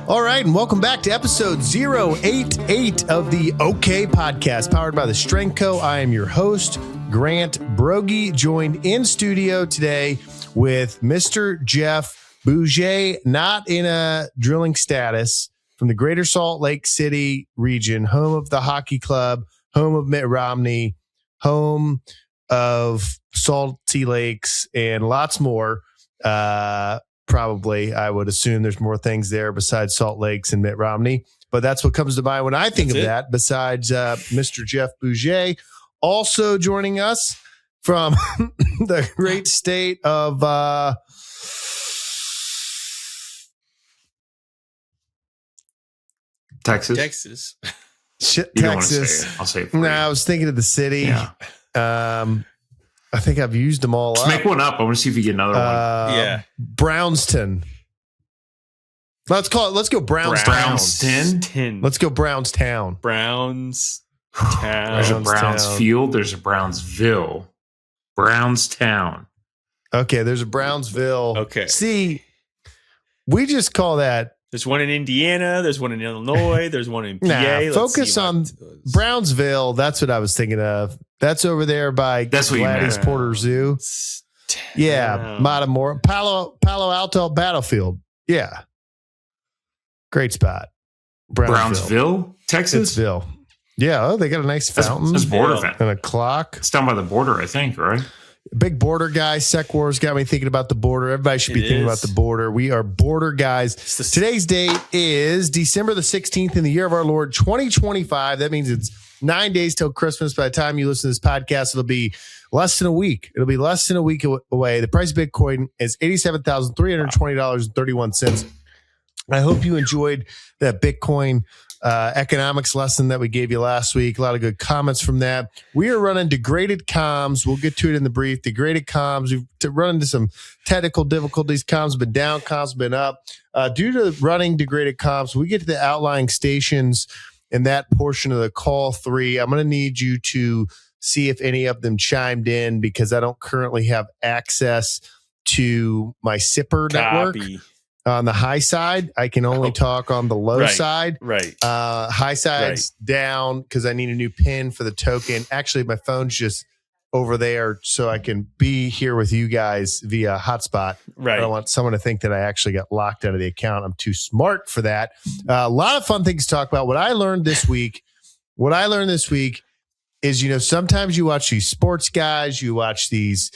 All right, and welcome back to episode 088 of the OK Podcast, powered by the Strength Co. I am your host, Grant Broggi, joined in studio today with Mr. Jeff Buege, not in a drilling status, from the greater Salt Lake City region, home of the hockey club, home of Mitt Romney, home of Salty Lakes, and lots more. Probably, I would assume there's more things there besides Salt Lakes and Mitt Romney. But that's what comes to mind when I think of that, besides Mr. Jeff Buege. Also joining us from the great state of Texas. Texas. I'll say it for you. I was thinking of the city. Yeah. I think I've used them all. Let's make one up. I want to see if you get another one. Brownston. Let's go Brownstown. Let's go Brownstown. Brownstown. There's a Brownsfield. There's a Brownsville. Brownstown. Okay, there's a Brownsville. Okay. See, we just call that. There's one in Indiana. There's one in Illinois. There's one in PA. Focus on Brownsville. That's what I was thinking of. That's over there by Gladys Porter Zoo. Yeah, Matamora, Palo Alto Battlefield. Yeah, great spot. Brownsville, Texas. It's Yeah, they got a nice fountain. That's border event and a clock. It's down by the border, I think. Right. Big border guy. Sec Wars got me thinking about the border. Everybody should be thinking about the border. We are border guys. Today's date is December the 16th in the year of our Lord 2025. That means it's 9 days till Christmas. By the time you listen to this podcast, it'll be less than a week. It'll be less than a week away. The price of Bitcoin is $87,320.31. I hope you enjoyed that Bitcoin economics lesson that we gave you last week. A lot of good comments from that. We are running degraded comms. We'll get to it in the brief. Degraded comms. We've run into some technical difficulties. Comms have been down. Comms have been up. Due to running degraded comms, we get to the outlying stations in that portion of the call 3. I'm going to need you to see if any of them chimed in, because I don't currently have access to my Sipper network. On the high side, I can only talk on the low side. Right. High side's down because I need a new pin for the token. Actually, my phone's just over there so I can be here with you guys via hotspot. Right. I don't want someone to think that I actually got locked out of the account. I'm too smart for that. A lot of fun things to talk about. What I learned this week is, sometimes you watch these sports guys, you watch these,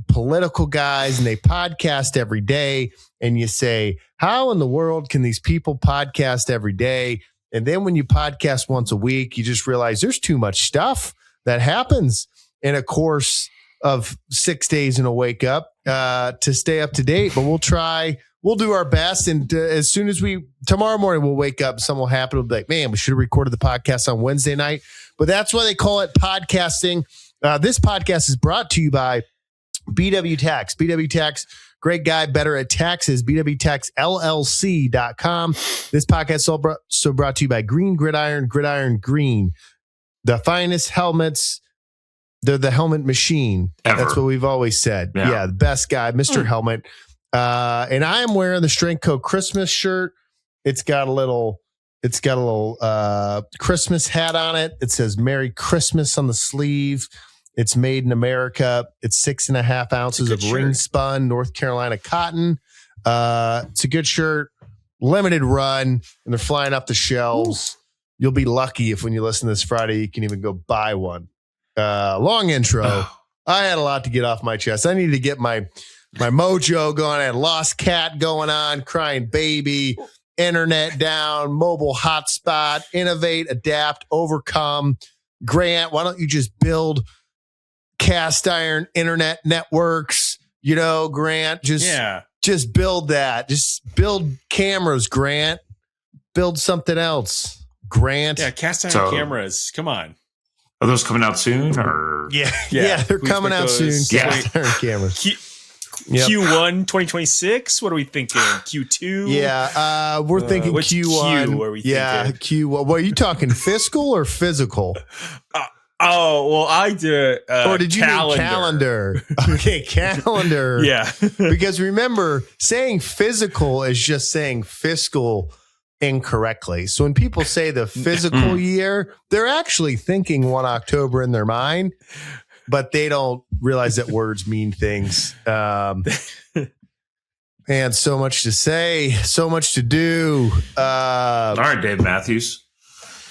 political guys, and they podcast every day. And you say, how in the world can these people podcast every day? And then when you podcast once a week, you just realize there's too much stuff that happens in a course of 6 days in a wake up to stay up to date. But we'll do our best. And as soon as tomorrow morning, we'll wake up, something will happen. We'll be like, man, we should have recorded the podcast on Wednesday night. But that's why they call it podcasting. This podcast is brought to you by BW Tax. BW Tax, great guy, better at taxes. BWTaxLLC.com. This podcast is also brought to you by Green Gridiron Green. The finest helmets. They're the helmet machine. Ever. That's what we've always said. Yeah, the best guy, Mr. Helmet. And I am wearing the Strength Co. Christmas shirt. It's got a little Christmas hat on it. It says Merry Christmas on the sleeve. It's made in America. It's 6.5 ounces of ring spun North Carolina cotton. It's a good shirt, limited run, and they're flying off the shelves. Ooh. You'll be lucky if when you listen to this Friday, you can even go buy one. Long intro. I had a lot to get off my chest. I needed to get my mojo going. I had Lost Cat going on, Crying Baby, internet down, mobile hotspot, innovate, adapt, overcome. Grant, why don't you just build cast iron internet networks? Grant, just build that. Just build cameras, Grant. Build something else, Grant. Yeah, cast iron cameras. Come on. Are those coming out soon? Or yeah, they're coming out soon. Cast iron cameras. Q1 2026. What are we thinking? Q2? Yeah, we're thinking Q1. Q are we thinking? Yeah, Q1. Well, are you talking fiscal or physical? Oh, well, I did. Or did you mean calendar? Okay, calendar. Yeah. Because remember, saying physical is just saying fiscal incorrectly. So when people say the physical year, they're actually thinking 1 October in their mind, but they don't realize that words mean things. And so much to say, so much to do. All right, Dave Matthews.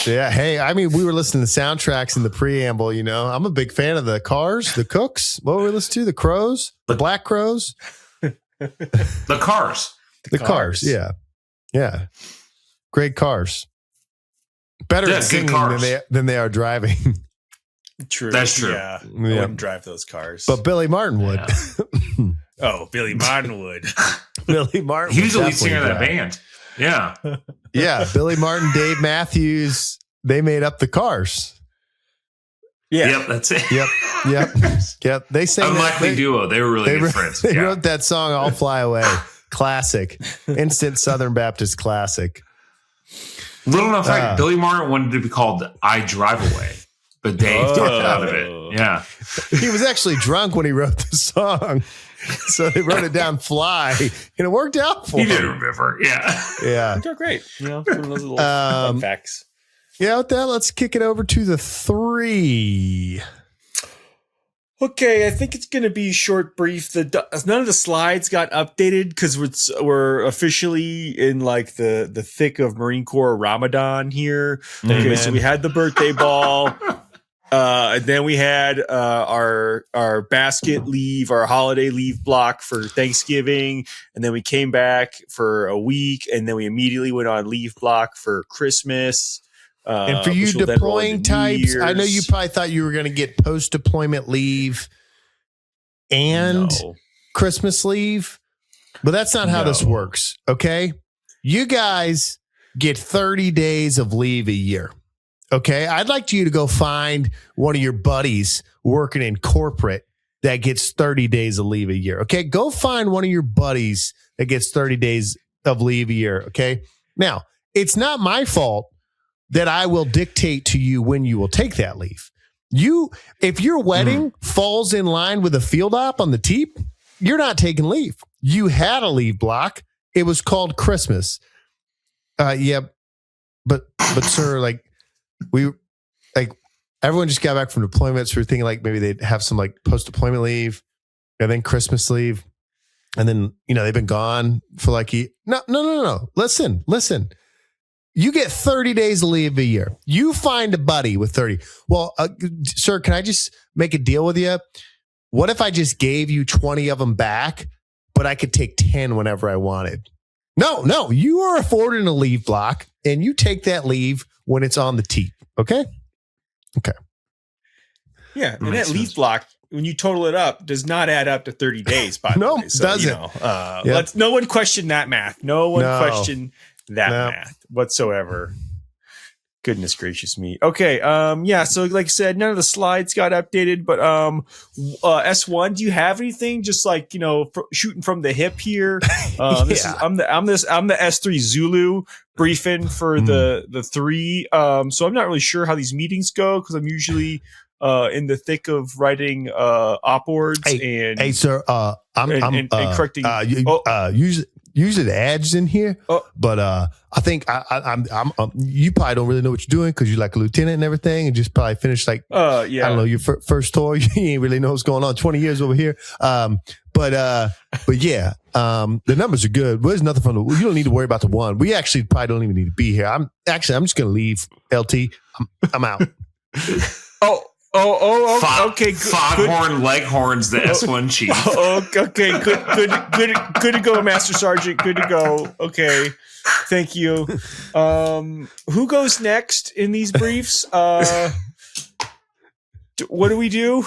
Yeah. Hey, I mean, we were listening to soundtracks in the preamble, you know. I'm a big fan of the Cars, the Cooks. What were we listening to? The Crows? The Black Crows? The Cars. The Cars. Yeah. Yeah. Great cars. Better at singing than they are driving. True. That's true. Yeah. I wouldn't drive those cars. But Billy Martin would. Yeah. Oh, Billy Martin would. Billy Martin. He was the lead singer of that band. Yeah. Yeah. Billy Martin, Dave Matthews, they made up the Cars. Yeah. Yep. That's it. Yep. They sang Unlikely duo. They were really good friends. They wrote that song, I'll Fly Away. Classic. Instant Southern Baptist classic. Little known fact, Billy Martin wanted to be called I Drive Away, but Dave talked out of it. Yeah. He was actually drunk when he wrote the song. So they wrote it down Fly, and it worked out for him. He didn't remember. Yeah. Yeah. They're great. You know, one of those little fun facts. Yeah, with that, let's kick it over to the 3. Okay, I think it's going to be short, brief. None of the slides got updated because we're officially in like the thick of Marine Corps Ramadan here. Okay, so we had the birthday ball. And then we had our basket leave, our holiday leave block for Thanksgiving. And then we came back for a week. And then we immediately went on leave block for Christmas. And for you deploying types, I know you probably thought you were going to get post-deployment leave and Christmas leave. But that's not how this works, okay? You guys get 30 days of leave a year. Okay, I'd like you to go find one of your buddies working in corporate that gets 30 days of leave a year. Okay, go find one of your buddies that gets 30 days of leave a year. Okay, now it's not my fault that I will dictate to you when you will take that leave. If your wedding falls in line with a field op on the TEEP, you're not taking leave. You had a leave block. It was called Christmas. Yeah, but sir, like. Everyone just got back from deployment, so we're thinking like maybe they'd have some like post-deployment leave and then Christmas leave. And then, they've been gone for like, no. Listen. You get 30 days of leave a year. You find a buddy with 30. Well, sir, can I just make a deal with you? What if I just gave you 20 of them back, but I could take 10 whenever I wanted? No, you are afforded a leave block and you take that leave when it's on the TEEP. Okay. Yeah. And that leave block, when you total it up, does not add up to 30 days, by the way. No, it doesn't. Let's no one question that math. No one question that math whatsoever. Goodness gracious me. Okay. So like I said, none of the slides got updated, but S1, do you have anything just like, shooting from the hip here? I'm the S3 Zulu briefing for the 3. So I'm not really sure how these meetings go because I'm usually in the thick of writing op boards hey sir, I'm correcting usually the ads in here, but I think I'm you probably don't really know what you're doing because you're like a lieutenant and everything, and just probably finished like I don't know your first tour. You ain't really know what's going on. 20 years over here, but yeah, the numbers are good. There's nothing from you don't need to worry about the 1. We actually probably don't even need to be here. I'm just gonna leave. LT, I'm out. Okay. Foghorn Leghorns, the S1 chief. Okay. Good to go, Master Sergeant. Good to go. Okay. Thank you. Who goes next in these briefs? What do we do?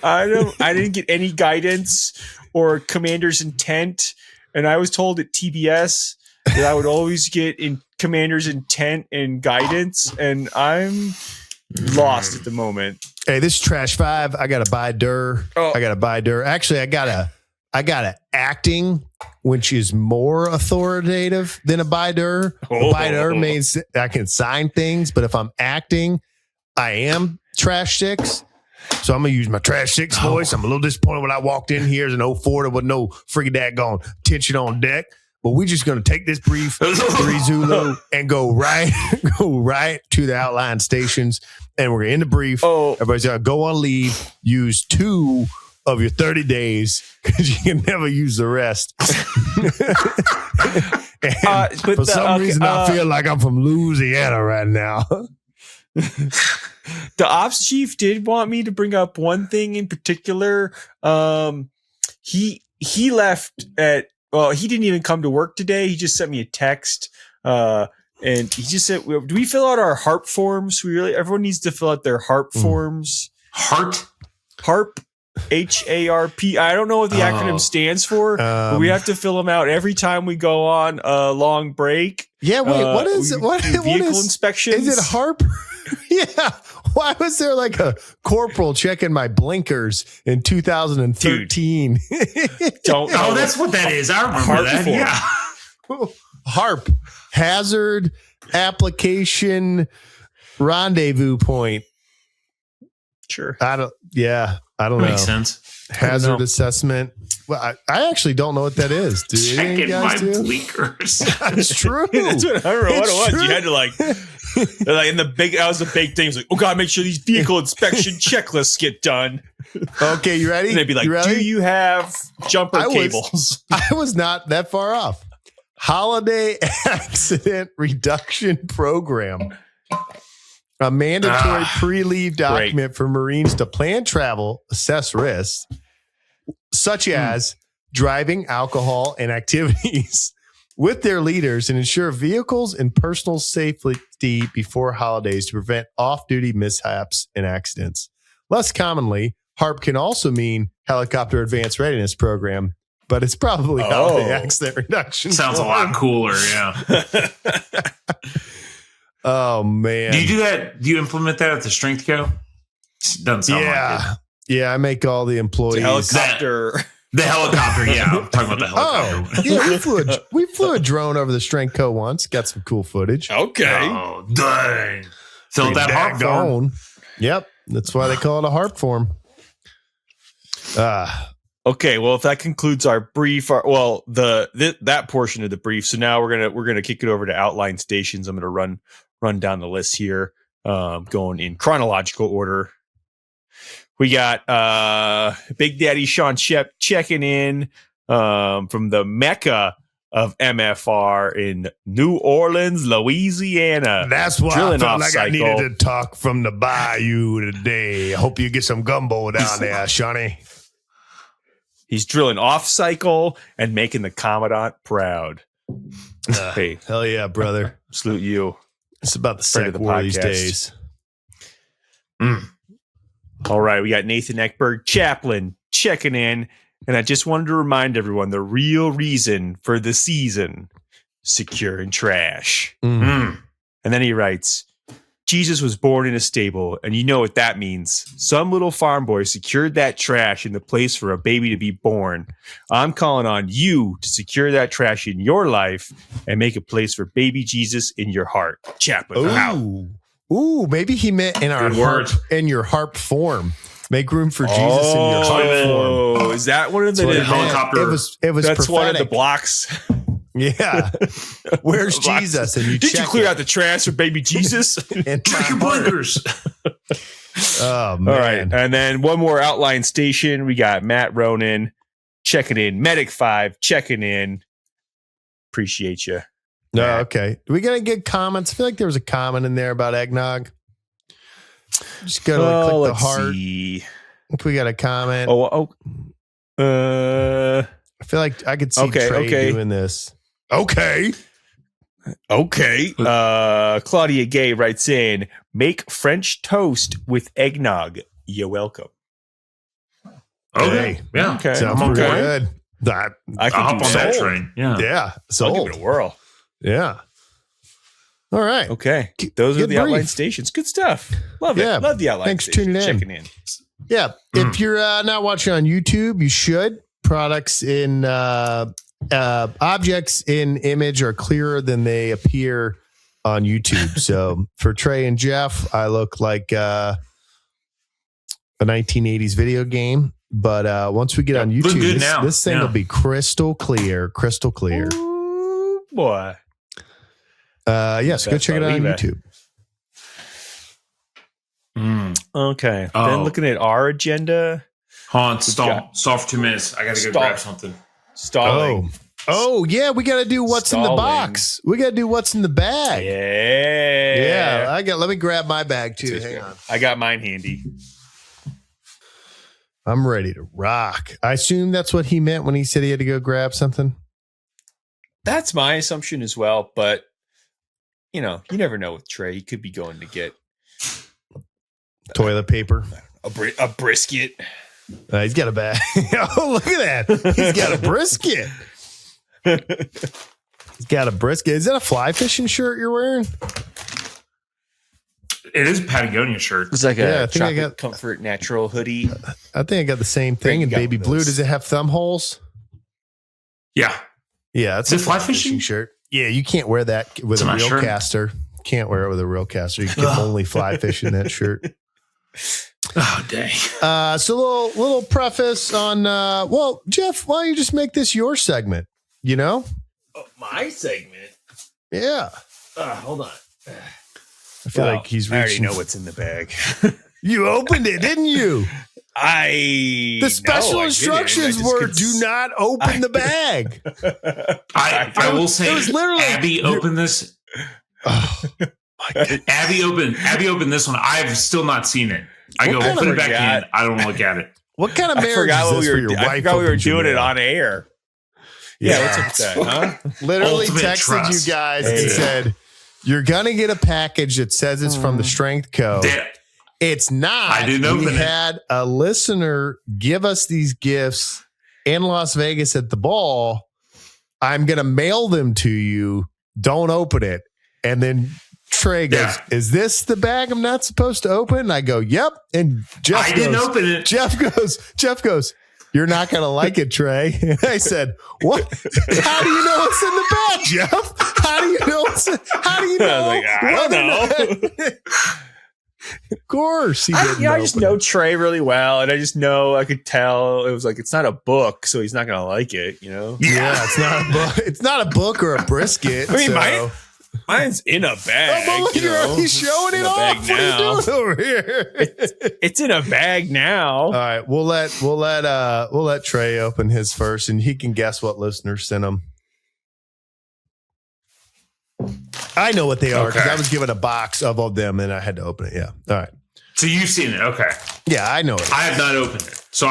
I didn't get any guidance or commander's intent, and I was told at TBS that I would always get in commander's intent and guidance, and I'm lost at the moment. Hey, this is Trash 5. I got to buy Dur. Actually, I got a acting, which is more authoritative than a Bider. A Bider means I can sign things, but if I'm acting, I am trash sticks. So I'm going to use my trash sticks voice. I'm a little disappointed when I walked in here as an 04 with no freaking daggone tension on deck. But we're just going to take this brief 3 Zulu and go right to the outlying stations. And we're in the brief. Everybody's going to go on leave, use 2 of your 30 days because you can never use the rest. But for some reason, I feel like I'm from Louisiana right now. The ops chief did want me to bring up one thing in particular. He left at, well, he didn't even come to work today. He just sent me a text. And he just said, do we fill out our HARP forms? Everyone needs to fill out their HARP forms. HARP? HARP. HARP. I don't know what the acronym stands for, but we have to fill them out every time we go on a long break. Yeah, wait, what is it? What vehicle inspections? Is it HARP? Yeah. Why was there like a corporal checking my blinkers in 2013? Don't. Oh, that's what that is. I remember HARP that. Yeah. HARP. Hazard Application Rendezvous Point. Sure. I don't know. Makes sense. Hazard assessment. Well, I actually don't know what that is. Do Checking my do? blinkers. That's true. That's what, I don't know what it was. True. You had to like in the big. That was the big thing. It was like, oh god, make sure these vehicle inspection checklists get done. Okay, you ready? And they'd be like, do you have jumper cables? I was not that far off. Holiday Accident Reduction Program. A mandatory pre-leave document for Marines to plan travel, assess risks, such as driving, alcohol, and activities with their leaders and ensure vehicles and personal safety before holidays to prevent off-duty mishaps and accidents. Less commonly, HARP can also mean Helicopter Advanced Readiness Program, but it's probably Holiday Accident Reduction. Sounds a lot cooler, yeah. Oh, man. Do you do that? Do you implement that at the Strength Co? Doesn't sound like it. Yeah, I make all the employees. The helicopter, yeah. I'm talking about the helicopter. Yeah, we flew a drone over the Strength Co once. Got some cool footage. Okay. Oh, dang. Fill that HARP form. Yep. That's why they call it a HARP form. Okay, well, if that concludes our brief, that portion of the brief. So now we're gonna kick it over to outline stations. I'm gonna run down the list here, going in chronological order. We got Big Daddy Sean Shep checking in from the Mecca of MFR in New Orleans, Louisiana. That's why I felt like I needed to talk from the bayou today. I hope you get some gumbo down there, Shawnee. He's drilling off cycle and making the Commandant proud. Hey, hell yeah, brother! Salute you. It's about the sec war these days. All right, we got Nathan Eckberg, chaplain, checking in, and I just wanted to remind everyone the real reason for the season: securing trash. And then he writes, Jesus was born in a stable, and you know what that means. Some little farm boy secured that trash in the place for a baby to be born. I'm calling on you to secure that trash in your life and make a place for baby Jesus in your heart. Chaplain. Ooh, maybe he meant in our HARP, in your HARP form. Make room for Jesus in your HARP form. Oh, is that one of the helicopter? It was that's prophetic. One of the blocks. Yeah. Where's Jesus? And did you clear out the trash for baby Jesus? Check your blinkers. Oh, man. All right. And then one more outline station. We got Matt Ronan checking in. Medic 5 checking in. Appreciate you. No, okay. Do we got to get comments? I feel like there was a comment in there about eggnog. Just go to click the heart. See. If we got a comment. I feel like I could see Trey doing this. Okay. Claudia Gay writes in, make French toast with eggnog. You're welcome. Okay. Yeah. Okay. Sounds pretty good. I can hop on that train. Yeah. I'll give it a whirl. Yeah. All right. Okay. Those are the outline stations. Good stuff. Love it. Love the outline Thanks for tuning in. Checking in. Yeah. If you're not watching on YouTube, you should. Products in objects in image are clearer than they appear on YouTube. So for Trey and Jeff, I look like a 1980s video game. But once we get on YouTube, this thing will be crystal clear. Ooh, boy. Yes, go check it out on YouTube. Okay. Then looking at our agenda. Stall for 2 minutes. I got to go grab something. Stalling. Oh, yeah, we got to do what's in the box. We got to do what's in the bag. Yeah. Let me grab my bag too. Hang on. I got mine handy. I'm ready to rock. I assume that's what he meant when he said he had to go grab something. That's my assumption as well, but you never know with Trey. He could be going to get toilet paper, a brisket. He's got a bag. Oh, look at that! He's got a brisket. He's got a brisket. Is that a fly fishing shirt you're wearing? It is a Patagonia shirt. It's like a chocolate comfort natural hoodie. I think I got the same thing in baby blue. Does it have thumb holes? Yeah. Yeah, it's a fly fishing shirt. Yeah, you can't wear that with a reel caster. Can't wear it with a reel caster. You can only fly fish in that shirt. Oh, dang. So little preface on, Jeff, why don't you just make this your segment? My segment? Yeah. Hold on. I feel like he's reaching. I already know what's in the bag. You opened it, didn't you? The special instructions were do not open the bag. I will say, it was literally Abby opened this. Oh, my God. Abby opened this one. I've still not seen it. I put it back in. I don't look at it. What kind of marriage is this for your wife? I forgot we were doing it on air. Yeah, what's up with that, huh? Literally texted you guys and said, you're going to get a package that says it's from the Strength Co. It's not. I didn't open it. We had a listener give us these gifts in Las Vegas at the ball. I'm going to mail them to you. Don't open it. And then Trey goes, is this the bag I'm not supposed to open? And I go, yep. And Jeff didn't open it. Jeff goes, you're not going to like it, Trey. And I said, what? How do you know what's in the bag, Jeff? How do you know how do you know? I was like, I don't know. Of course he didn't. I just know Trey really well, and I could tell it was like it's not a book, so he's not gonna like it, Yeah, it's not a book. It's not a book or a brisket. I mean, mine's in a bag. Oh, look, he's showing it off. What are you doing over here? It's in a bag now. All right, we'll let Trey open his first, and he can guess what listeners sent him. I know what they are because I was given a box of them and I had to open it. Yeah. All right. So you've seen it. Okay. Yeah, I know it. I have not opened it. So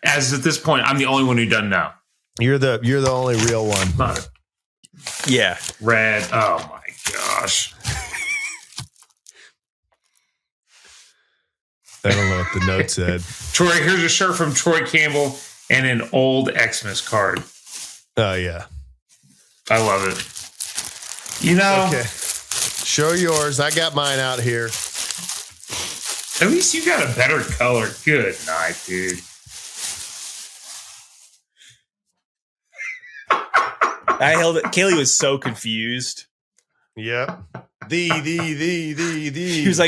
as at this point, I'm the only one who doesn't know. You're the only real one. Yeah. Red. Oh my gosh. I don't know what the note said. Troy, here's a shirt from Troy Campbell and an old Xmas card. Oh yeah. I love it. Okay. Show yours. I got mine out here. At least you got a better color. Good night, dude. I held it. Kaylee was so confused. Yep. She was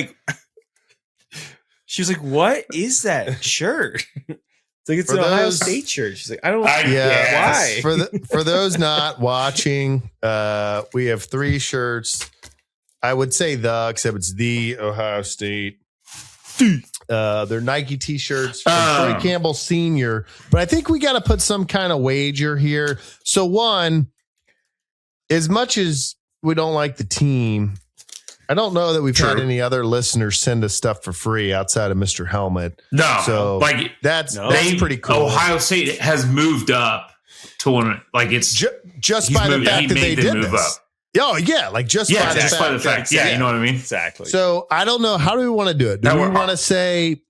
like, what is that shirt? It's like it's an Ohio State shirt. She's like, I don't know why. For those not watching, we have 3 shirts. I would say except it's the Ohio State. They're Nike t-shirts from Troy Campbell Sr. But I think we got to put some kind of wager here. So one, as much as we don't like the team, I don't know that we've had any other listeners send us stuff for free outside of Mr. Helmet. No, so that's pretty cool. Ohio State has moved up to one, like it's just by the fact that they did move up. Oh yeah, like just by the fact. Yeah, you know what I mean. Exactly. So I don't know. How do we want to do it? Do we want to say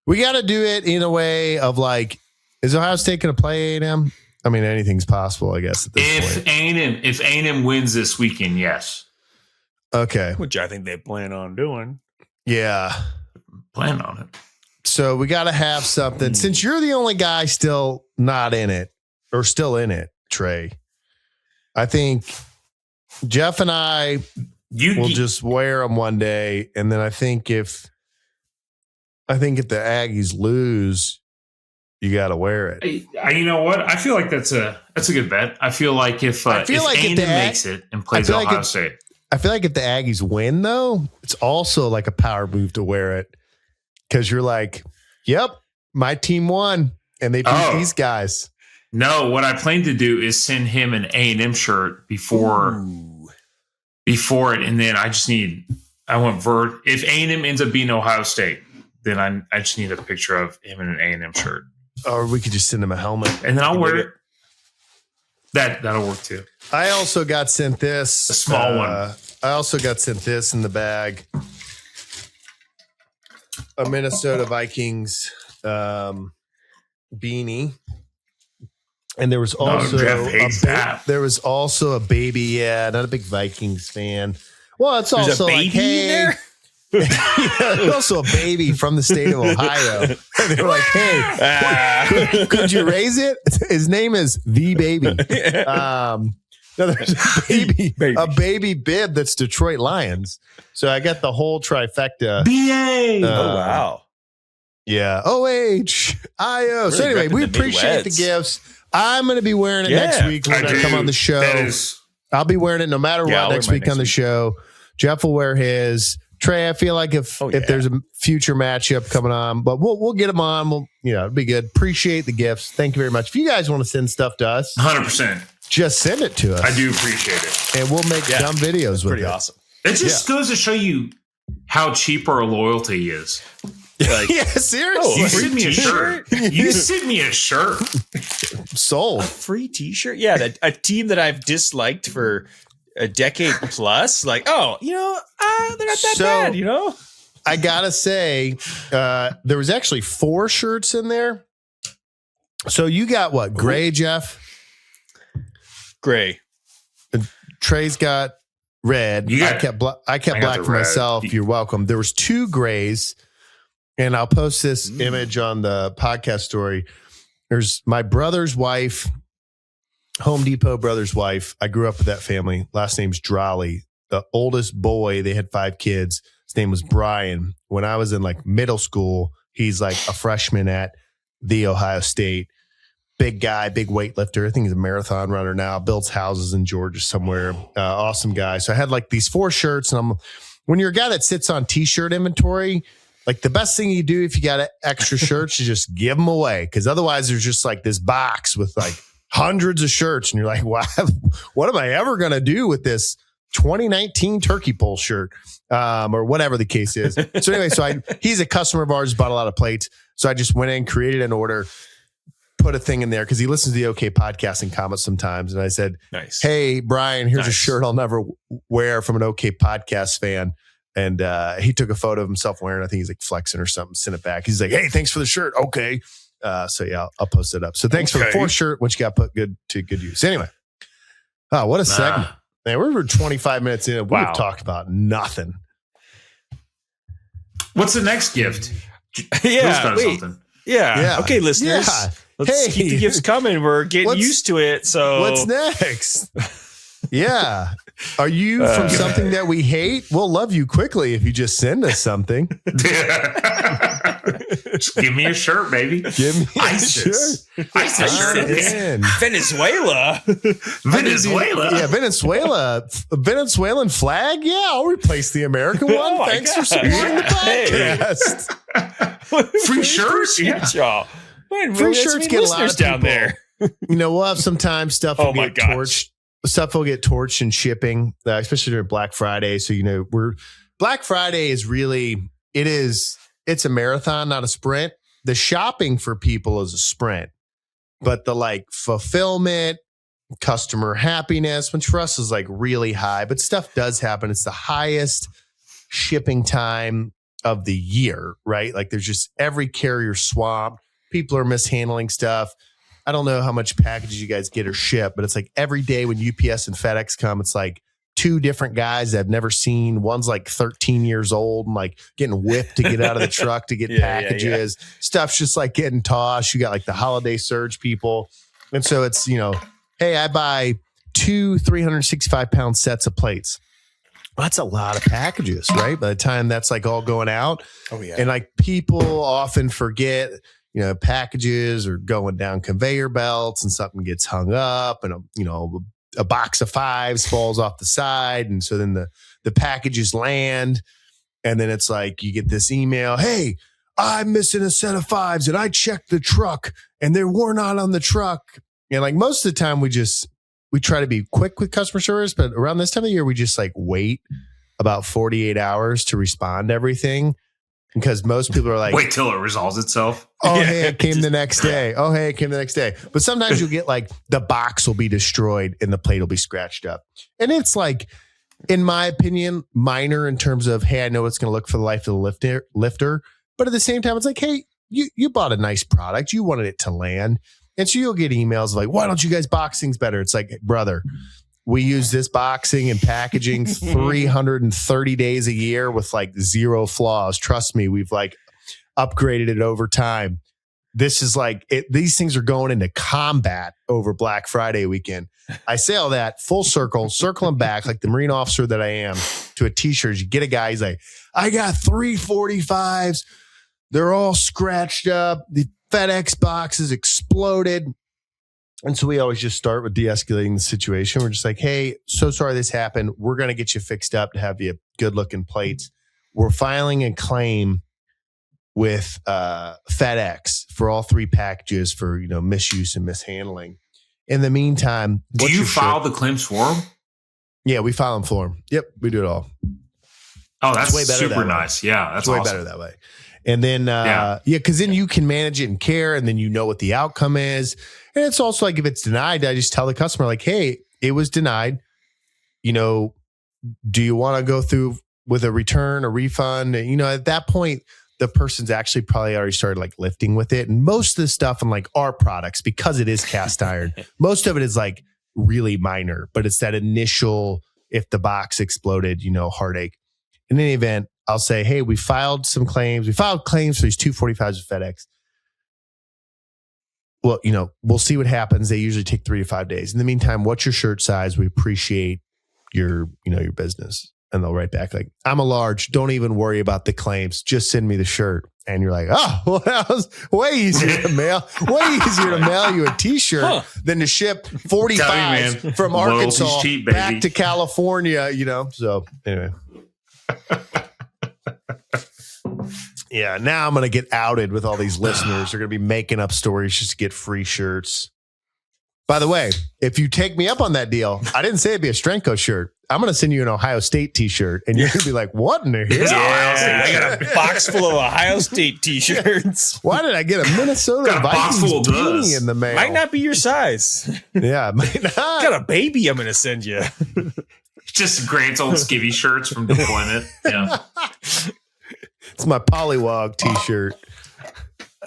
we got to do it in a way of like, is Ohio State going to play A&M? I mean, anything's possible, I guess, at this point. If A&M wins this weekend, yes. Okay. Which I think they plan on doing. Yeah. Plan on it. So we got to have something. Since you're the only guy still not in it, or still in it, Trey, I think Jeff and I will just wear them one day. And then I think if I think if the Aggies lose, you got to wear it. You know what? I feel like that's a good bet. I feel like if A&M makes it and plays Ohio State. I feel like if the Aggies win, though, it's also like a power move to wear it because you're like, yep, my team won and they beat these guys. No, what I plan to do is send him an A&M shirt before it, and then I want Vert. If A&M ends up being Ohio State, then I just need a picture of him in an A&M shirt. Or we could just send him a helmet. And then I'll wear it. That'll work too. I also got sent this. A small one. I also got sent this in the bag. A Minnesota Vikings beanie. And there was also there was also a baby. Yeah, not a big Vikings fan. Well, it's There's also a baby like, hey, in there? there's also a baby from the state of Ohio. And they were like, hey, could you raise it? His name is The Baby. No, there's a baby bib that's Detroit Lions. So I got the whole trifecta. BA. Oh, wow. Yeah. OHIO. So anyway, we appreciate the gifts. I'm going to be wearing it next week when I come on the show. I'll be wearing it no matter what next week on the show. Jeff will wear his. Trey, I feel like if there's a future matchup coming on, but we'll get them on. It'll be good. Appreciate the gifts. Thank you very much. If you guys want to send stuff to us, 100%, just send it to us. I do appreciate it, and we'll make dumb videos with it. Pretty awesome. It just goes to show you how cheap our loyalty is. Like, yeah, seriously. You send me a shirt. You send me a shirt. Sold. A free T-shirt. Yeah, a team that I've disliked for a decade plus. Like, they're not that bad. I gotta say, there was actually 4 shirts in there. So you got what? Gray, Jeff? Gray. Trey's got red. I kept black for myself. You're welcome. There was 2 grays. And I'll post this image on the podcast story. There's my brother's wife, Home Depot brother's wife. I grew up with that family. Last name's Drolley. The oldest boy, they had 5 kids. His name was Brian. When I was in like middle school, he's like a freshman at the Ohio State. Big guy, big weightlifter. I think he's a marathon runner now. Builds houses in Georgia somewhere. Awesome guy. So I had like these 4 shirts. And when you're a guy that sits on t-shirt inventory, like the best thing you do if you got extra shirts is just give them away. Because otherwise there's just like this box with like hundreds of shirts. And you're like, wow, what am I ever going to do with this 2019 turkey pole shirt? Or whatever the case is. So anyway, he's a customer of ours, bought a lot of plates. So I just went in, created an order, put a thing in there because he listens to the OK podcast and comments sometimes. And I said, nice. Hey, Brian, here's a shirt I'll never wear from an OK podcast fan. And he took a photo of himself wearing it. I think he's like flexing or something, sent it back. He's like, hey, thanks for the shirt. Okay. So yeah, I'll post it up. So thanks for the 4th shirt, which got put to good use. Anyway. Oh, what a segment. Man, we're 25 minutes in. We've talked about nothing. What's the next gift? Something. Yeah. Okay, listeners. Yeah. Let's keep the gifts coming. We're getting used to it. So what's next? Yeah. Are you from something that we hate? We'll love you quickly if you just send us something. Just give me a shirt, baby. Give me ISIS. ISIS shirt. Venezuela. Yeah, Venezuelan flag. Yeah, I'll replace the American one. Thanks for supporting the podcast. Free shirts? Yeah. Man, free shirts get a lot of down there. We'll have sometimes stuff will get torched. Stuff will get torched in shipping, especially during Black Friday. So, Black Friday is really, it's a marathon, not a sprint. The shopping for people is a sprint, but the fulfillment, customer happiness, which for us is really high, but stuff does happen. It's the highest shipping time of the year, right? There's just every carrier swamped. People are mishandling stuff. I don't know how much packages you guys get or ship, but it's every day when UPS and FedEx come, it's 2 different guys that I've never seen. One's 13 years old and getting whipped to get out of the truck to get packages. Stuff's just getting tossed. You got the holiday surge people. And so it's, hey, I buy 2 365-pound sets of plates. That's a lot of packages, right? By the time that's like all going out. Oh yeah. And like people often forget, packages are going down conveyor belts and something gets hung up and, a box of fives falls off the side. And so then the packages land. And then it's like you get this email, hey, I'm missing a set of fives and I checked the truck and they were not on the truck. And like most of the time we try to be quick with customer service, but around this time of the year, we just like wait about 48 hours to respond to everything because most people are like, wait till it resolves itself. Oh, hey, it came the next day. Oh, hey, it came the next day. But sometimes you'll get like the box will be destroyed and the plate will be scratched up. And it's like, in my opinion, minor in terms of, hey, I know it's going to look for the life of the lifter. But at the same time, it's like, hey, you bought a nice product. You wanted it to land. And so you'll get emails like, why don't you guys box things better? It's like, brother, we use this boxing and packaging 330 days a year with like zero flaws. Trust me, we've like upgraded it over time. This is like, these things are going into combat over Black Friday weekend. I say all that full circling back like the Marine officer that I am to a t-shirt. You get a guy, he's like, I got 345s. They're all scratched up. The FedEx boxes exploded. And so we always just start with de-escalating the situation. We're just like, hey, so sorry this happened. We're going to get you fixed up to have you good looking plates. We're filing a claim with FedEx for all 3 packages for, misuse and mishandling. In the meantime, do you file the claims for them? Yeah, we file them for them. Yep, we do it all. Oh, that's way better. Super nice. Yeah, that's way awesome. Better that way. And then, because then you can manage it and care, and then you know what the outcome is. And it's also like if it's denied, I just tell the customer like, hey, it was denied. Do you want to go through with a return, a refund? At that point, the person's actually probably already started like lifting with it. And most of the stuff in like our products, because it is cast iron, most of it is like really minor, but it's that initial, if the box exploded, heartache. In any event, I'll say, hey, we filed some claims. We filed claims for these 245s with FedEx. Well, we'll see what happens. They usually take 3 to 5 days. In the meantime, what's your shirt size? We appreciate your business. And they'll write back like, I'm a large. Don't even worry about the claims. Just send me the shirt. And you're like, oh, well, that was way easier to mail. Way easier to mail you a t-shirt than to ship 45 from Arkansas back to California, So anyway. Yeah, now I'm going to get outed with all these listeners. They're going to be making up stories just to get free shirts. By the way, if you take me up on that deal, I didn't say it'd be a Strenko shirt. I'm going to send you an Ohio State t-shirt, and you're going to be like, what in the hell? Yeah, I got a box full of Ohio State t-shirts. Why did I get a Minnesota Vikings beanie in the mail? Might not be your size. Yeah, might not. Got a baby I'm going to send you. Just Grant's old skivvy shirts from deployment. Yeah. It's my Polywog t-shirt.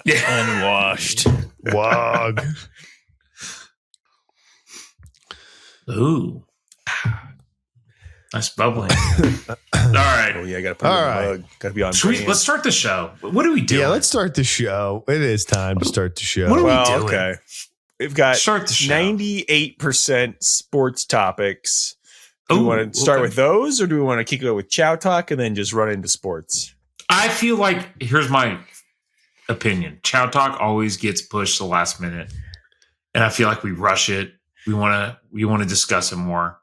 Yeah. Unwashed. Wog. Ooh. Nice bubbling. All right. Oh, yeah, I got to put it in the mug. Got to be on brand. Let's start the show. What are we doing? Yeah, let's start the show. It is time to start the show. What are we doing? Okay. We've got start the show. 98% sports topics. Do we want to start with those, or do we want to kick it out with Chow Talk and then just run into sports? I feel like, here's my opinion. Chow Talk always gets pushed the last minute. And I feel like we rush it. We want to discuss it more.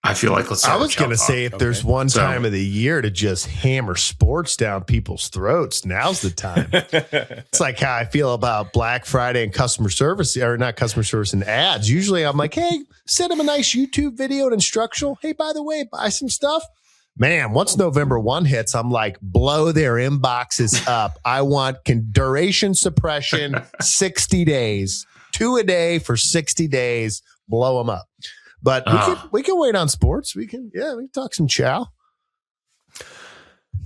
I feel like let's start. I was going to say, if there's one time of the year to just hammer sports down people's throats, now's the time. It's like how I feel about Black Friday and customer service, or not customer service and ads. Usually I'm like, hey, send them a nice YouTube video and instructional. Hey, by the way, buy some stuff. Man, once November 1 hits, I'm like, blow their inboxes up. I want duration suppression, 60 days, 2 a day for 60 days, blow them up. But we can wait on sports. We can talk some Chow.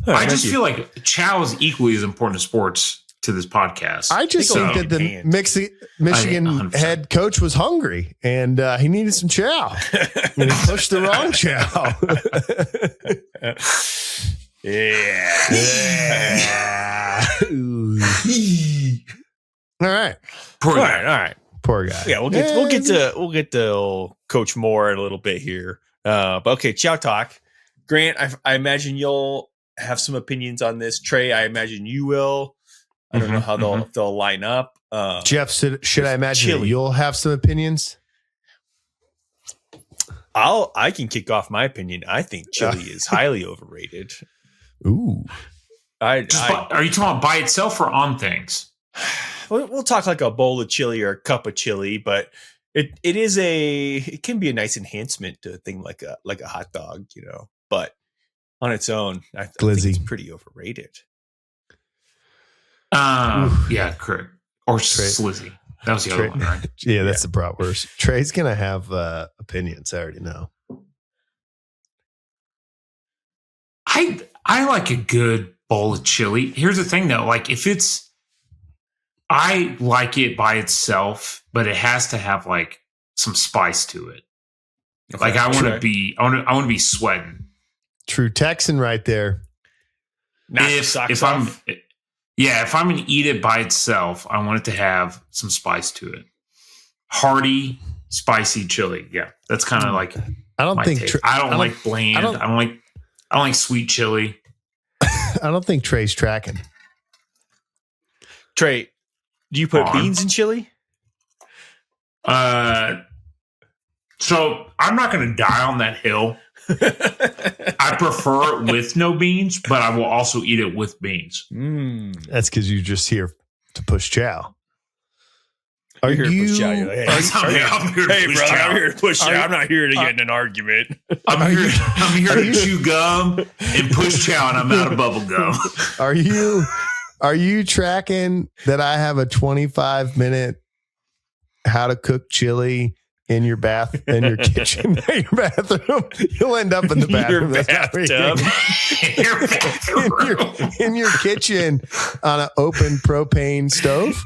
I just feel like Chow is equally as important to sports to this podcast. I just think that the Michigan head coach was hungry and he needed some Chow. And he pushed the wrong Chow. All right. All right. Poor guy. Yeah, we'll get to Coach Moore in a little bit here. But okay, Chow talk. Grant, I imagine you'll have some opinions on this. Trey, I imagine you will. I don't know how they'll line up. Jeff, should I imagine chili. that you'll have some opinions? I can kick off my opinion. I think chili is highly overrated. Ooh. Are you talking about by itself or on things? We'll talk like a bowl of chili or a cup of chili, but it can be a nice enhancement to a thing like a hot dog, but on its own, I think it's pretty overrated. Yeah, correct. Or slizzy. That was the other one, right? Yeah, that's the bratwurst. Trey's gonna have opinions. I already know. I like a good bowl of chili. Here's the thing, though. Like, I like it by itself, but it has to have like some spice to it. Okay, like I want to be sweating. True Texan right there. If I'm gonna eat it by itself, I want it to have some spice to it. Hearty, spicy chili. Yeah, that's kind of like. I don't think. I don't like bland. I don't like sweet chili. I don't think Trey's tracking. Trey, do you put beans in chili? So I'm not going to die on that hill. I prefer it with no beans, but I will also eat it with beans. That's because you're just here to push Chow. I'm here to push Chow. I'm here to push Chow. I'm not here to get in an argument. I'm here to chew gum and push Chow, and I'm out of bubble gum. Are you tracking that I have a 25-minute how to cook chili in your kitchen, in your bathroom? You'll end up in the bathroom. In your kitchen on an open propane stove.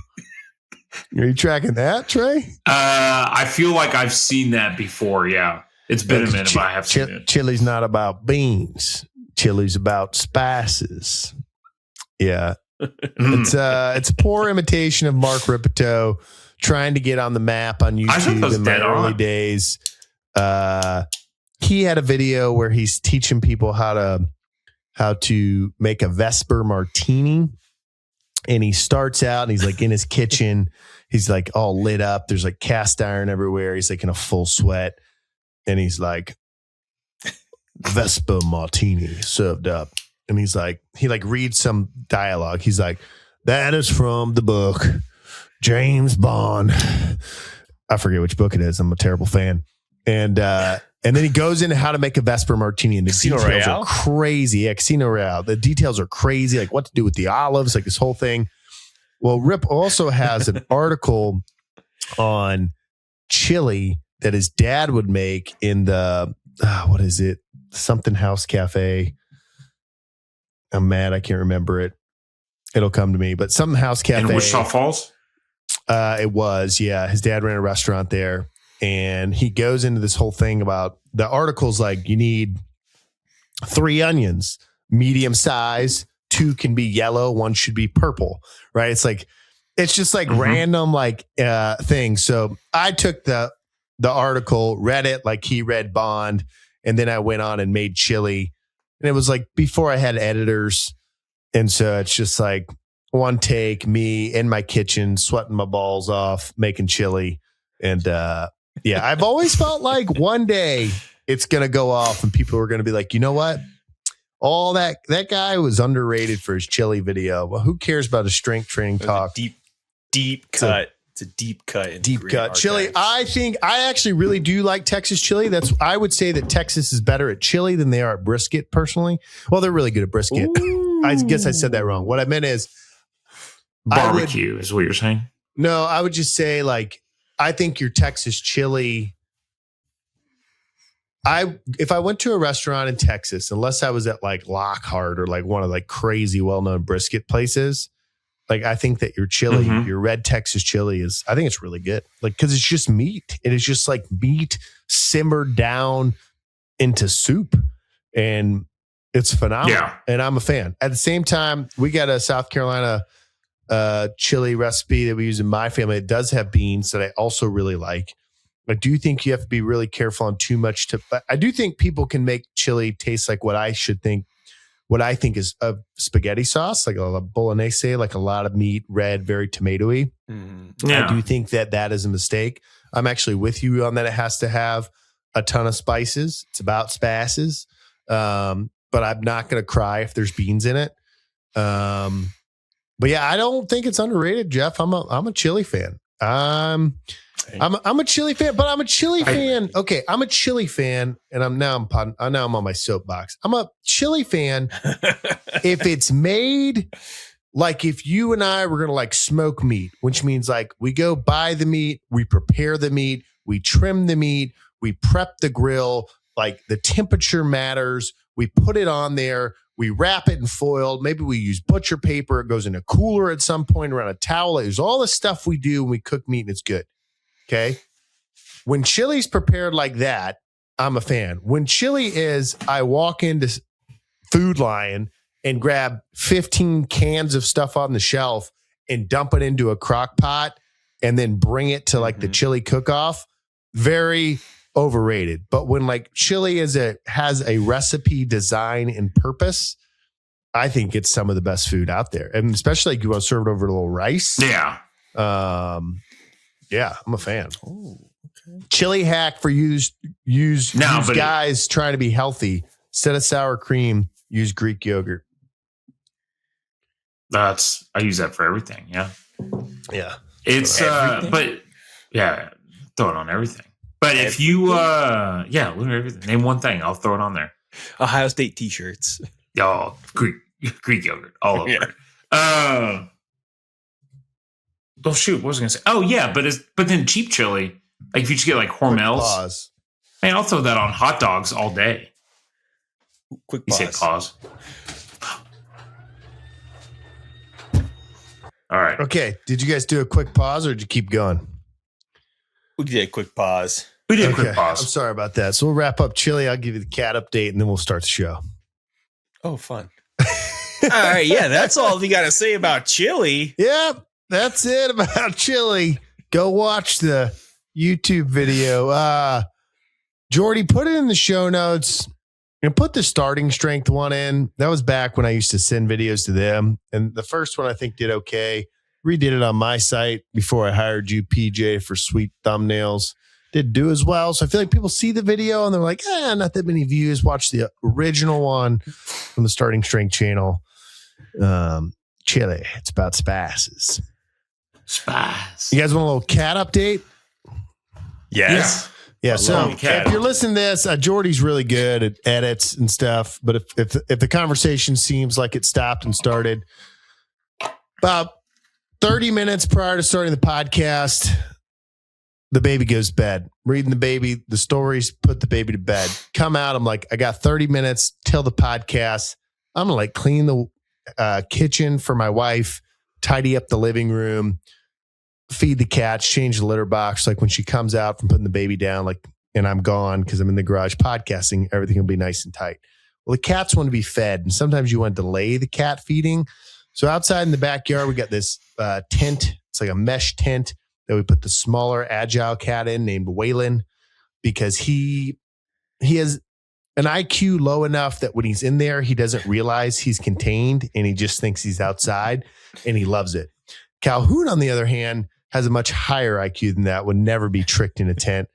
Are you tracking that, Trey? I feel like I've seen that before. Yeah, it's been a minute, but I have seen it. Chili's not about beans. Chili's about spices. Yeah, it's a poor imitation of Mark Ripito trying to get on the map on YouTube in my early days. He had a video where he's teaching people how to make a Vesper martini. And he starts out and he's like in his kitchen. He's like all lit up. There's like cast iron everywhere. He's like in a full sweat. And he's like, Vesper martini served up. And he reads some dialogue. He's like, that is from the book James Bond. I forget which book it is. I'm a terrible fan. And then he goes into how to make a Vesper martini, and the details are crazy. Yeah, Casino Royale. The details are crazy, like what to do with the olives, like this whole thing. Well, Rip also has an article on chili that his dad would make in the what is it? Something House Cafe. I'm mad I can't remember it. It'll come to me. But Something House Cafe in Wichita Falls. It was, yeah. His dad ran a restaurant there. And he goes into this whole thing about the article's like, you need 3 onions, medium size, 2 can be yellow, 1 should be purple, right? It's just like random things. So I took the article, read it like he read Bond, and then I went on and made chili. And it was like before I had editors. And so it's just like one take, me in my kitchen, sweating my balls off, making chili. And yeah, I've always felt like one day it's going to go off and people are going to be like, you know what? All that guy was underrated for his chili video. Well, who cares about his strength training talk? Deep cut. It's a deep cut. Deep cut chili. I think I actually really do like Texas chili. I would say that Texas is better at chili than they are at brisket personally. Well, they're really good at brisket. I guess I said that wrong. What I meant is barbecue is what you're saying. No, I would just say I think your Texas chili. If I went to a restaurant in Texas, unless I was at like Lockhart or like one of like crazy well-known brisket places, I think that your chili, your red Texas chili I think it's really good. Cause it's just meat. It is just like meat simmered down into soup, and it's phenomenal. Yeah. And I'm a fan. At the same time, we got a South Carolina chili recipe that we use in my family. It does have beans that I also really like. I do think you have to be really careful on too much. But I do think people can make chili taste like what I think is a spaghetti sauce, like a bolognese, like a lot of meat, red, very tomatoey. Yeah. I do think that is a mistake. I'm actually with you on that. It has to have a ton of spices. It's about spices. But I'm not going to cry if there's beans in it. But yeah, I don't think it's underrated, Jeff. I'm a chili fan. I'm a chili fan, but I'm a chili fan. Okay, I'm a chili fan, and I'm on my soapbox. I'm a chili fan if it's made like if you and I were gonna like smoke meat, which means like we go buy the meat, we prepare the meat, we trim the meat, we prep the grill, like the temperature matters. We put it on there. We wrap it in foil. Maybe we use butcher paper. It goes in a cooler at some point around a towel. There's all the stuff we do when we cook meat and it's good. Okay. When chili's prepared like that, I'm a fan. When chili is, I walk into Food Lion and grab 15 cans of stuff on the shelf and dump it into a crock pot and then bring it to like the chili cook-off, very overrated. But when like chili has a recipe, design, and purpose, I think it's some of the best food out there. And especially like you want to serve it over a little rice. Yeah. Yeah, I'm a fan. Oh, okay. Chili hack for use guys trying to be healthy. Instead of sour cream, use Greek yogurt. I use that for everything. Yeah. Yeah. It's but yeah, throw it on everything. But if you literally everything. Name one thing, I'll throw it on there. Ohio State t-shirts. Oh, Greek yogurt all over it. Oh shoot, what was I gonna say? Oh yeah, but then cheap chili, like if you just get like Hormel's, man, I'll throw that on hot dogs all day. Quick pause. You say pause. All right. Okay. Did you guys do a quick pause or did you keep going? We did a quick pause. We did a quick pause. I'm sorry about that. So we'll wrap up chili. I'll give you the cat update and then we'll start the show. Oh, fun. All right. Yeah, that's all we got to say about chili. Yep. That's it about chili. Go watch the YouTube video. Jordy, put it in the show notes and put the starting strength one in. That was back when I used to send videos to them. And the first one I think did okay. Redid it on my site before I hired you, PJ, for sweet thumbnails. Did do as well. So I feel like people see the video and they're like, not that many views. Watch the original one from the Starting Strength channel. Chili. It's about spices. Spice. You guys want a little cat update? Yes. Yeah. So if you're listening to this, Jordy's really good at edits and stuff. But if the conversation seems like it stopped and started about 30 minutes prior to starting the podcast, the baby goes to bed. Reading the baby, the stories, put the baby to bed. Come out. I'm like, I got 30 minutes till the podcast. I'm gonna like clean the kitchen for my wife, tidy up the living room, feed the cats, change the litter box. Like when she comes out from putting the baby down, like, and I'm gone because I'm in the garage podcasting, everything will be nice and tight. Well, the cats want to be fed, and sometimes you want to delay the cat feeding. So outside in the backyard, we got this tent. It's like a mesh tent that we put the smaller agile cat in named Waylon because he has an IQ low enough that when he's in there, he doesn't realize he's contained and he just thinks he's outside and he loves it. Calhoun, on the other hand, has a much higher IQ than that, would never be tricked in a tent,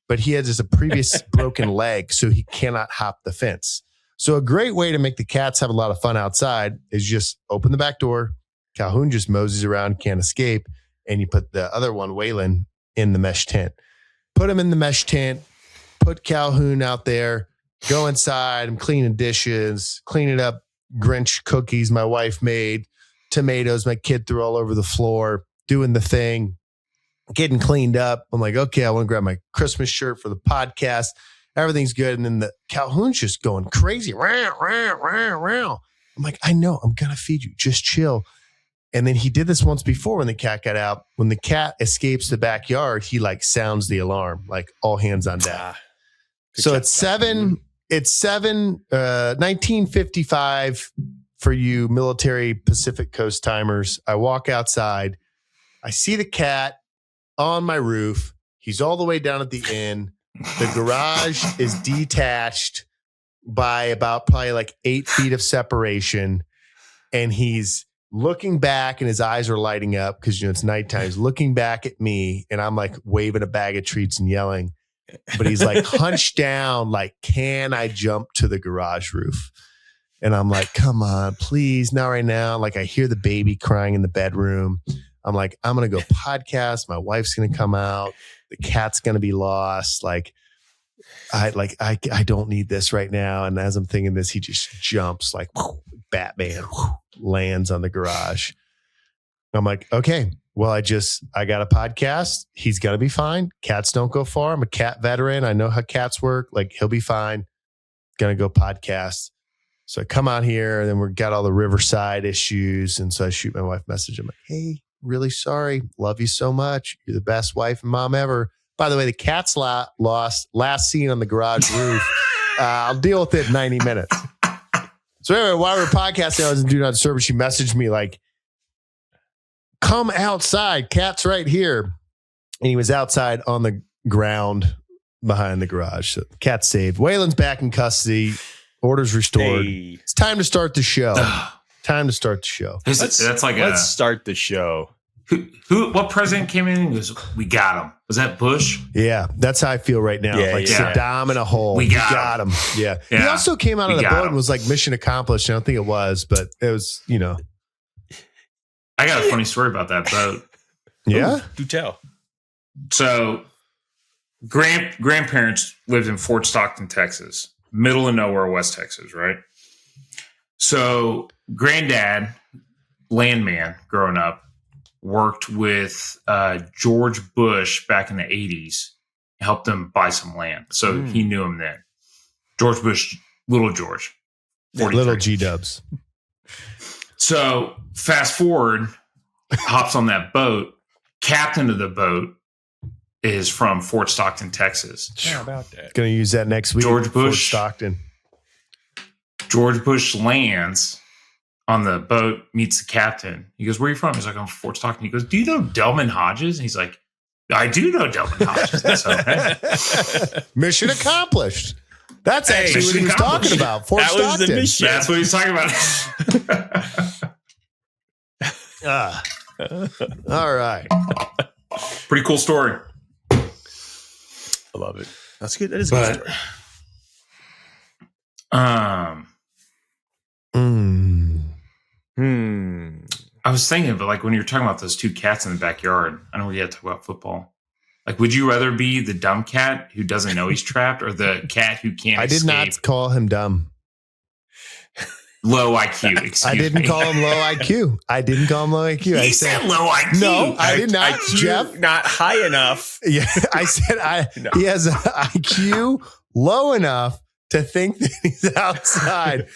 but he has just a previous broken leg, so he cannot hop the fence. So a great way to make the cats have a lot of fun outside is just open the back door. Calhoun just moseys around, can't escape. And you put the other one, Waylon, in the mesh tent. Put him in the mesh tent. Put Calhoun out there. Go inside. I'm cleaning dishes, cleaning up Grinch cookies my wife made, tomatoes my kid threw all over the floor, doing the thing, getting cleaned up. I'm like, okay, I want to grab my Christmas shirt for the podcast. Everything's good. And then the Calhoun's just going crazy. Row, row, row, row. I'm like, I know, I'm going to feed you. Just chill. And then he did this once before when the cat got out. When the cat escapes the backyard, he like sounds the alarm, like all hands on deck. So it's 1955 for you military Pacific Coast timers. I walk outside. I see the cat on my roof. He's all the way down at the end. The garage is detached by about probably like 8 feet of separation. And he's looking back and his eyes are lighting up because, it's nighttime. He's looking back at me and I'm like waving a bag of treats and yelling. But he's like hunched down, like, can I jump to the garage roof? And I'm like, come on, please, not right now. Like, I hear the baby crying in the bedroom. I'm like, I'm going to go podcast. My wife's going to come out. The cat's going to be lost. I don't need this right now. And as I'm thinking this, he just jumps like Batman, lands on the garage. I'm like, okay, well, I got a podcast. He's going to be fine. Cats don't go far. I'm a cat veteran. I know how cats work. Like, he'll be fine. Going to go podcast. So I come out here and then we've got all the Riverside issues. And so I shoot my wife a message. I'm like, hey, really sorry. Love you so much. You're the best wife and mom ever. By the way, the cat's lost last seen on the garage roof. I'll deal with it in 90 minutes. So anyway, while we were podcasting, I was in Do Not Disturb. She messaged me like, come outside. Cat's right here. And he was outside on the ground behind the garage. So the cat's saved. Waylon's back in custody. Orders restored. Hey. It's time to start the show. Let's start the show. What president came in and goes, we got him? Was that Bush? Yeah, that's how I feel right now. Saddam in a hole. We got him. Yeah. He also came out of the boat and was like, mission accomplished. I don't think it was, but it was, I got a funny story about that boat. Yeah? Ooh, do tell. So grandparents lived in Fort Stockton, Texas, middle of nowhere, West Texas, right? So granddad, landman, growing up, worked with George Bush back in the 80s, helped him buy some land. So he knew him then. George Bush, little George. Little G-dubs. So fast forward, hops on that boat. Captain of the boat is from Fort Stockton, Texas. How about that? Going to use that next week. George Bush. Fort Stockton. George Bush lands on the boat, meets the captain. He goes, where are you from? He's like, I'm from Fort Stockton. He goes, do you know Delman Hodges? And he's like, I do know Delman Hodges. So, mission accomplished. That's actually what he was talking about. Fort Stockton. Was the mission. That's what he's talking about. All right. Pretty cool story. I love it. That's good. That is a good story. I was thinking, but like when you're talking about those two cats in the backyard, I know we had to talk about football. Like, would you rather be the dumb cat who doesn't know he's trapped or the cat who can't escape? I did not call him dumb. Low IQ. I didn't call him low IQ. He said low IQ. No, I did not. IQ, Jeff, not high enough. Yeah, I said he has an IQ low enough to think that he's outside.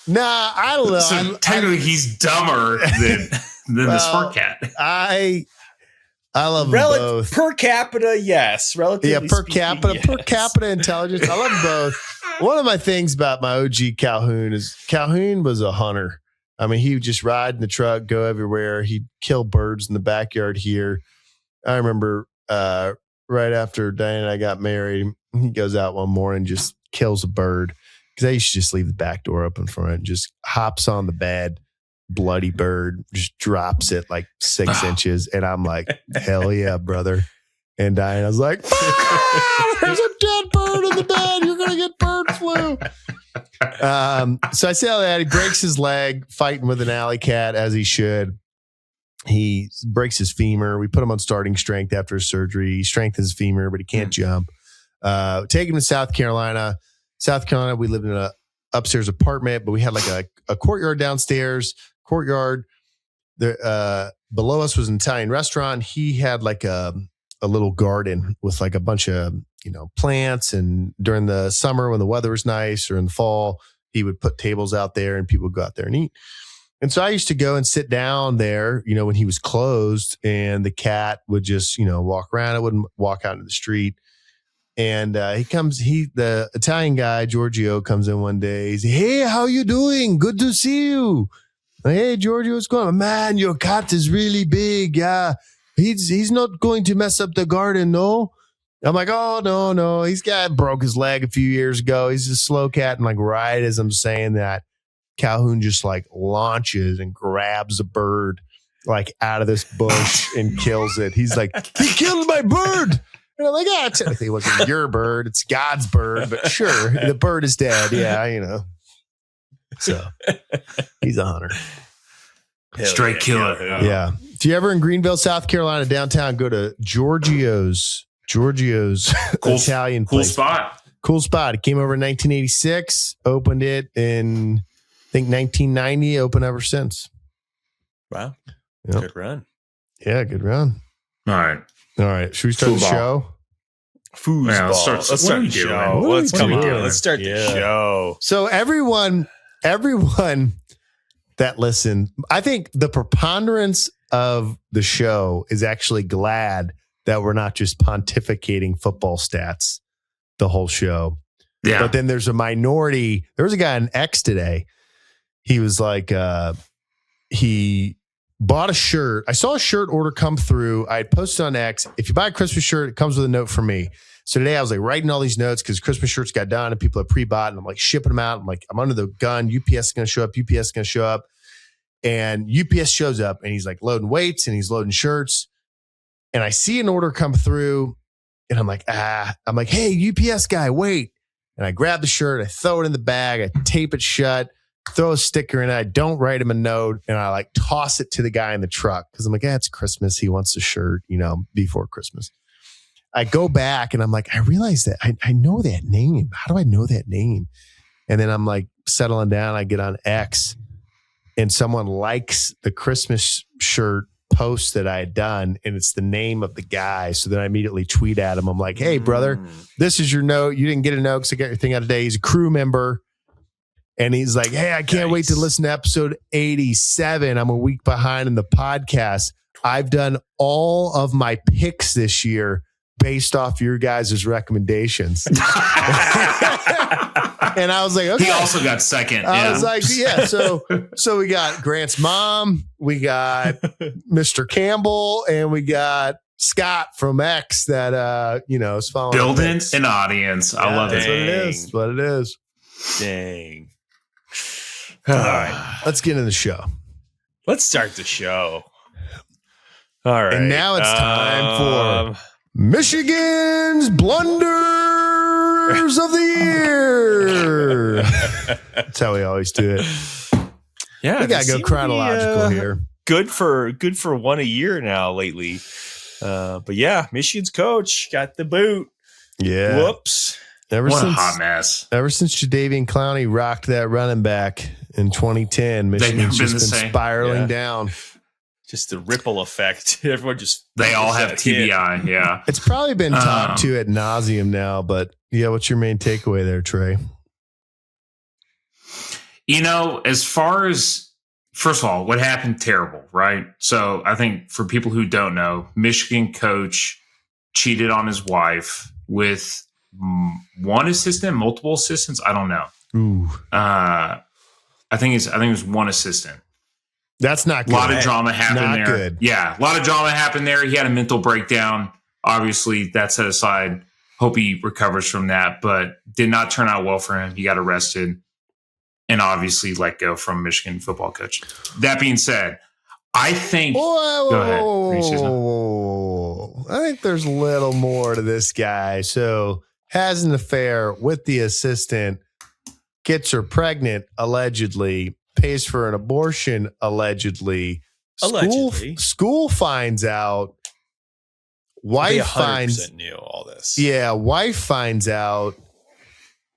Nah, I don't know. So technically, he's dumber than the smart cat. I love them both. Per capita, yes. Relatively per capita intelligence. I love them both. One of my things about my OG Calhoun is Calhoun was a hunter. I mean, he would just ride in the truck, go everywhere. He'd kill birds in the backyard here. I remember right after Diane and I got married, he goes out one morning and just kills a bird. Because I used to just leave the back door open for it and just hops on the bed, bloody bird, just drops it like 6 inches. And I'm like, hell yeah, brother. And Diana's like, there's a dead bird in the bed. You're going to get bird flu. So I say all that. He breaks his leg fighting with an alley cat, as he should. He breaks his femur. We put him on starting strength after his surgery. He strengthens his femur, but he can't jump. Take him to South Carolina. We lived in a upstairs apartment, but we had like a courtyard downstairs. There, below us was an Italian restaurant. He had like a little garden with like a bunch of, plants. And during the summer when the weather was nice, or in the fall, he would put tables out there and people would go out there and eat. And so I used to go and sit down there, when he was closed, and the cat would just, walk around. It wouldn't walk out into the street. And the Italian guy, Giorgio, comes in one day. He's, hey, how you doing? Good to see you. Hey, Giorgio, what's going on? Man, your cat is really big. Yeah. he's not going to mess up the garden, no. I'm like, oh, no. He's broke his leg a few years ago. He's a slow cat. And like, right as I'm saying that, Calhoun just like launches and grabs a bird like out of this bush and kills it. He's like, he killed my bird. And I'm like, yeah, technically it wasn't your bird. It's God's bird. But sure, the bird is dead. Yeah, So he's a hunter. Straight killer. Yeah. If you're ever in Greenville, South Carolina, downtown, go to Giorgio's Italian place. Cool spot. It came over in 1986, opened it in, I think, 1990, open ever since. Wow. Yep. Good run. Yeah, good run. All right. Should we start the show? Foosball. Yeah, let's start the show. Let's start the show. So everyone that listened, I think the preponderance of the show is actually glad that we're not just pontificating football stats the whole show. Yeah. But then there's a minority. There was a guy on X today. He was like, he bought a shirt. I saw a shirt order come through. I had posted on X. If you buy a Christmas shirt, it comes with a note from me. So today I was like writing all these notes because Christmas shirts got done and people had pre-bought and I'm like shipping them out. I'm like, I'm under the gun. UPS is going to show up. And UPS shows up and he's like loading weights and he's loading shirts. And I see an order come through and I'm like, hey, UPS guy, wait. And I grab the shirt, I throw it in the bag, I tape it shut, throw a sticker in it. I don't write him a note and I like toss it to the guy in the truck because I'm like, it's Christmas. He wants a shirt, before Christmas. I go back and I'm like, I realize that I know that name. How do I know that name? And then I'm like settling down. I get on X and someone likes the Christmas shirt post that I had done and it's the name of the guy. So then I immediately tweet at him. I'm like, hey, brother, this is your note. You didn't get a note because I got your thing out today. He's a crew member. And he's like, hey, I can't wait to listen to episode 87. I'm a week behind in the podcast. I've done all of my picks this year based off your guys' recommendations. And I was like, okay. He also got second. I was like, yeah. So we got Grant's mom, we got Mr. Campbell, and we got Scott from X that is following. Building an audience. I love it. That's what it is. Dang. All right. Let's get into the show. Let's start the show. All right. And now it's time for Michigan's blunders of the year. That's how we always do it. Yeah, we gotta go chronological here. Good for one a year now lately. But yeah, Michigan's coach got the boot. Yeah. Whoops. What a hot mess. Ever since Jadeveon Clowney rocked that running back in 2010, Michigan's just been spiraling down. Just the ripple effect. Everyone they all have TBI. Hit. Yeah. It's probably been talked to ad nauseum now, but yeah, what's your main takeaway there, Trey? As far as, first of all, what happened, terrible, right? So I think for people who don't know, Michigan coach cheated on his wife with one assistant, multiple assistants. I don't know. Ooh. I think it was one assistant. That's not good. A lot of drama happened there. Good. Yeah, a lot of drama happened there. He had a mental breakdown. Obviously, that set aside. Hope he recovers from that, but did not turn out well for him. He got arrested and obviously let go from Michigan football coach. That being said, I think... Whoa. Go ahead. I think there's a little more to this guy. So, has an affair with the assistant, gets her pregnant, allegedly, pays for an abortion, allegedly. School finds out. Wife finds knew all this. Yeah, wife finds out.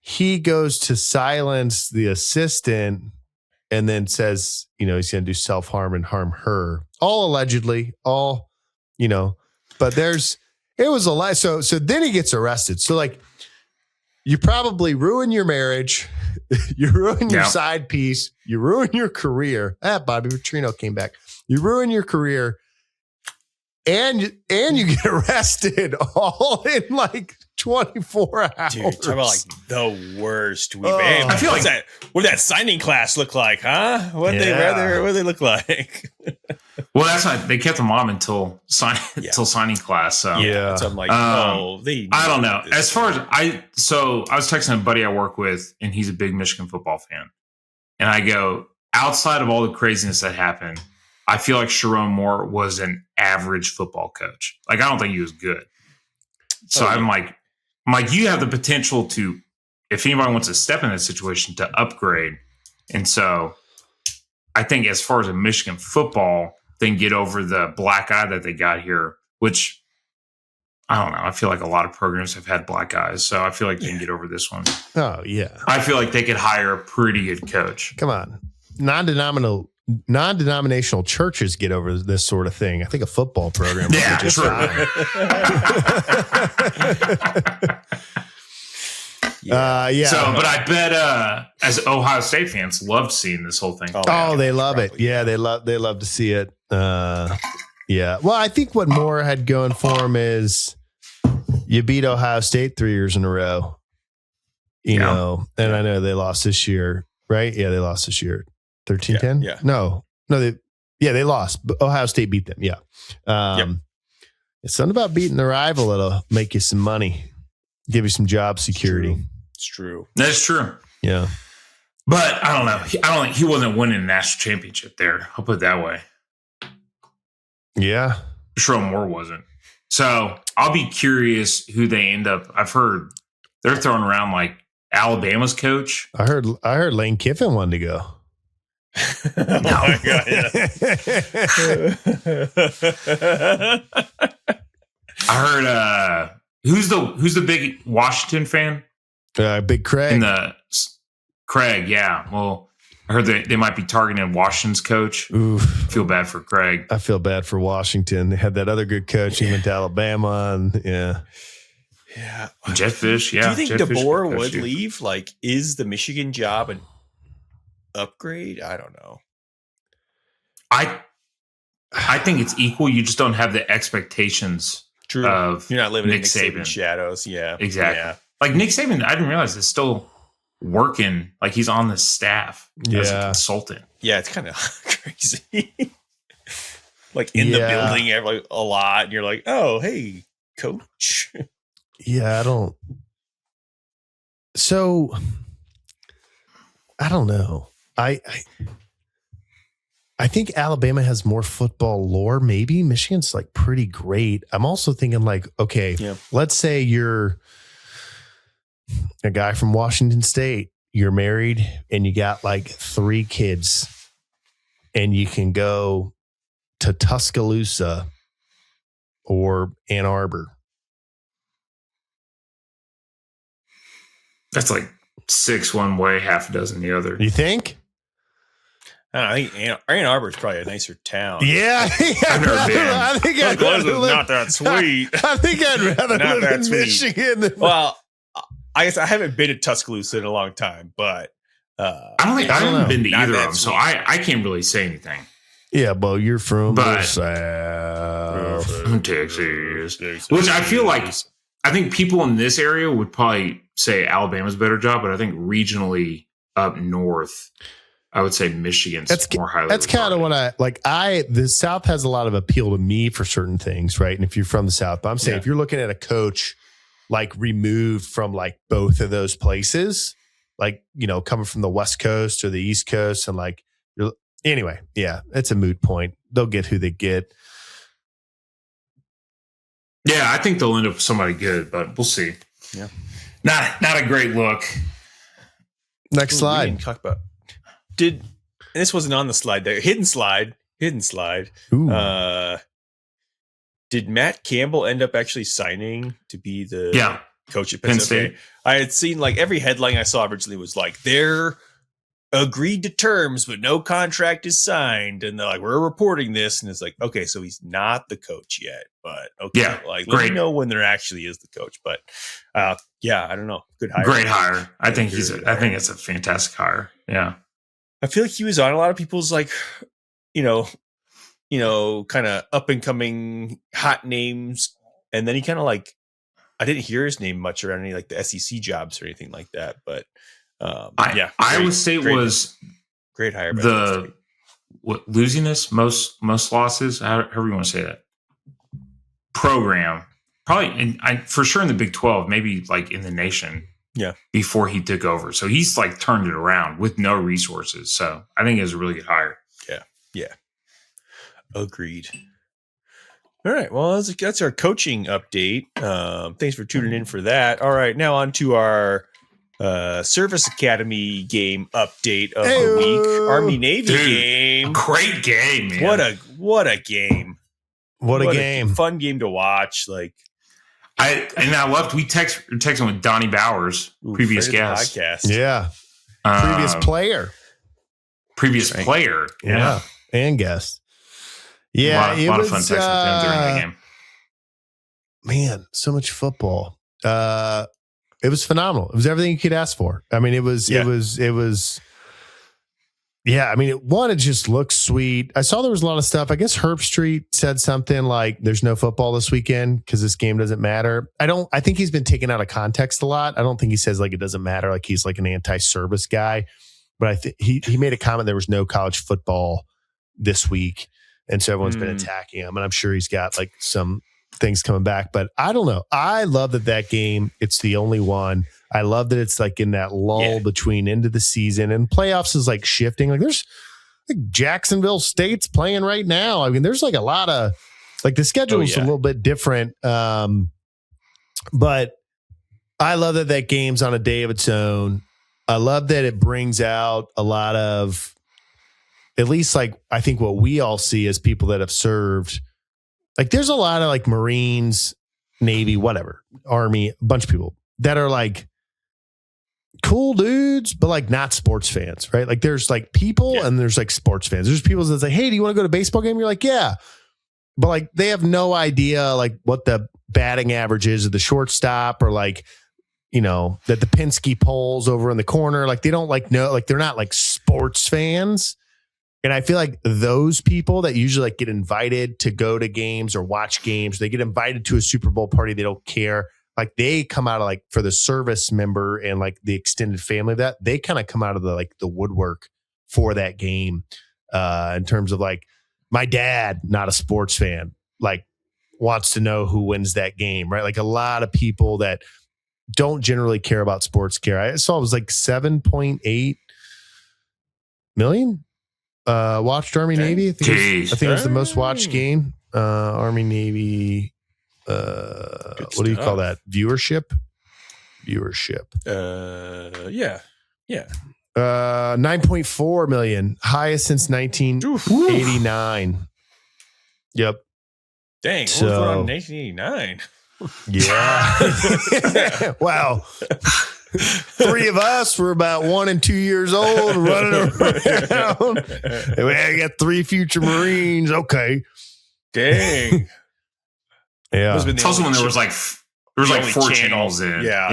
He goes to silence the assistant and then says, he's going to do self-harm and harm her. All allegedly, but it was a lie. So then he gets arrested. So like, you probably ruin your marriage. You ruin your side piece. You ruin your career. Bobby Petrino came back. You ruin your career. And you get arrested all in like 24 hours. Dude, talk about like the worst week. Oh. Man, I feel what's like- that? What did that signing class look like, huh? What did they look like? Well, that's not. They kept them on until signing class. So Yeah. So I'm like, I don't know. As far as I was texting a buddy I work with, and he's a big Michigan football fan, and I go, outside of all the craziness that happened, I feel like Sharon Moore was an average football coach. Like, I don't think he was good. So I'm like, you have the potential to, if anybody wants to step in that situation, to upgrade. And so I think as far as a Michigan football, then get over the black eye that they got here, which I don't know. I feel like a lot of programs have had black eyes. So I feel like they can get over this one. Oh, yeah. I feel like they could hire a pretty good coach. Come on. Non-denominational churches get over this sort of thing. I think a football program. Yeah, just true. Yeah. So, but I bet as Ohio State fans loved seeing this whole thing. Oh, they love it. Yeah, they love to see it. Yeah. Well, I think what Moore had going for him is you beat Ohio State 3 years in a row. You know, and I know they lost this year, right? Yeah, they lost this year. 13-10? Yeah. No, they lost. But Ohio State beat them. Yeah. It's something about beating the rival that'll make you some money, give you some job security. It's true. That's true. Yeah. But I don't know. I don't think he wasn't winning a national championship there. I'll put it that way. Yeah. Sherrone Moore wasn't. So I'll be curious who they end up. I've heard they're throwing around like Alabama's coach. I heard Lane Kiffin wanted to go. Oh my God, yeah. I heard who's the big Washington fan? Big Craig. Craig, yeah. Well, I heard they might be targeting Washington's coach. Oof. Feel bad for Craig. I feel bad for Washington. They had that other good coach. He went to Alabama, and yeah. Jeff Fish, yeah. Do you think Jeff Fish DeBoer could would coach leave? Like, is the Michigan job an upgrade? I don't know. I think it's equal. You just don't have the expectations of You're not living Nick in Nick Saban. Saban's shadows. Yeah, Exactly. Yeah. Like Nick Saban, I didn't realize is still working. Like he's on the staff as a consultant. Yeah, it's kind of crazy. Like in the building like a lot, and you're like, oh, hey, coach. Yeah, I don't. So I don't know. I think Alabama has more football lore. Maybe Michigan's like pretty great. I'm also thinking like, okay, let's say you're a guy from Washington State. You're married and you got like 3 kids, and you can go to Tuscaloosa or Ann Arbor. That's like 6 one way, half a dozen the other. You think? I think Ann Arbor is probably a nicer town. Yeah, I've never been. I think I'd rather live, not that sweet. I think I'd rather Not live that in sweet. Michigan. Than Well, I guess I haven't been to Tuscaloosa in a long time, but I haven't know. been to Not either of that them, so sweet. I can't really say anything. yeah, well, you're from the But- South. Texas, which I feel like I think people in this area would probably say Alabama's a better job, but I think regionally up north, I would say Michigan's more highly. That's kind of regarded. what the South has a lot of appeal to me for certain things, right? And if you're from the South, but I'm saying if you're looking at a coach like removed from like both of those places, like, you know, coming from the West Coast or the East Coast, and like, anyway, yeah, it's a moot point. They'll get who they get. Yeah, I think they'll end up with somebody good, but we'll see. Yeah. Not a great look. Next We slide. didn't talk about and this wasn't on the slide there. Hidden slide. Ooh. Did Matt Campbell end up actually signing to be the coach at Penn State. Okay. I had seen like every headline I saw originally was like they're agreed to terms, but no contract is signed. And they're like, we're reporting this. And it's like, okay, so he's not the coach yet, but okay. Yeah, Like, let great. me know when there actually is the coach. But yeah, I don't know. Good hire. Great hire. I think Good I think it's a fantastic hire. Yeah. I feel like he was on a lot of people's like, you know, kind of up and coming hot names. And then he kind of like I didn't hear his name much around any like the SEC jobs or anything like that. But Iowa State was great hire. The losingest most losses, however you want to say that, program probably for sure in the Big 12, maybe like in the nation. Yeah. Before he took over, so he's like turned it around with no resources. So I think it was a really good hire. Yeah. Agreed. All right. Well, that's our coaching update. Thanks for tuning in for that. All right. Now on to our Service Academy game update of the week. Army-Navy game. Great game, man. What a game. What a game. Fun game to watch. Like, I loved, we texting with Donnie Bowers, previous guest. Podcast. Yeah. Previous player. Yeah. And guest. Yeah. A lot of fun texts with him during the game. Man, so much football. It was phenomenal. It was everything you could ask for. I mean, it was, yeah, I mean, it just looks sweet. I saw there was a lot of stuff. I guess Herb Street said something like there's no football this weekend because this game doesn't matter. I think he's been taken out of context a lot. I don't think he says like it doesn't matter, like he's like an anti-service guy. But I think he made a comment there was no college football this week. And so everyone's been attacking him. And I'm sure he's got like some things coming back. But I don't know. I love that game, it's the only one. I love that it's like in that lull between end of the season and playoffs is like shifting. Like there's like Jacksonville State's playing right now. I mean, there's like a lot of like the schedule is a little bit different. But I love that game's on a day of its own. I love that it brings out a lot of, at least like I think what we all see as people that have served. Like there's a lot of like Marines, Navy, whatever, Army, a bunch of people that are like cool dudes, but like not sports fans, right? Like there's like people and there's like sports fans. There's people that say, hey, do you want to go to a baseball game? You're like, yeah. But like they have no idea like what the batting average is of the shortstop or like, you know, that the Penske poles over in the corner. Like they don't like know, like they're not like sports fans. And I feel like those people that usually like get invited to go to games or watch games, they get invited to a Super Bowl party. They don't care. Like they come out of like for the service member and like the extended family that they kind of come out of the like the woodwork for that game in terms of like my dad, not a sports fan, like wants to know who wins that game, right? Like a lot of people that don't generally care about sports care. I saw it was like 7.8 million watched Army Navy. I think it was the most watched game. Army Navy. What do you call that? Viewership. Yeah. 9.4 million, highest since 1989. Yep. Dang. So, what was going on in 1989? Yeah. Wow. Three of us were about 1 and 2 years old running around. And we got 3 future Marines. Okay. Dang. Yeah. It's also when there was like 4 channels in. Yeah.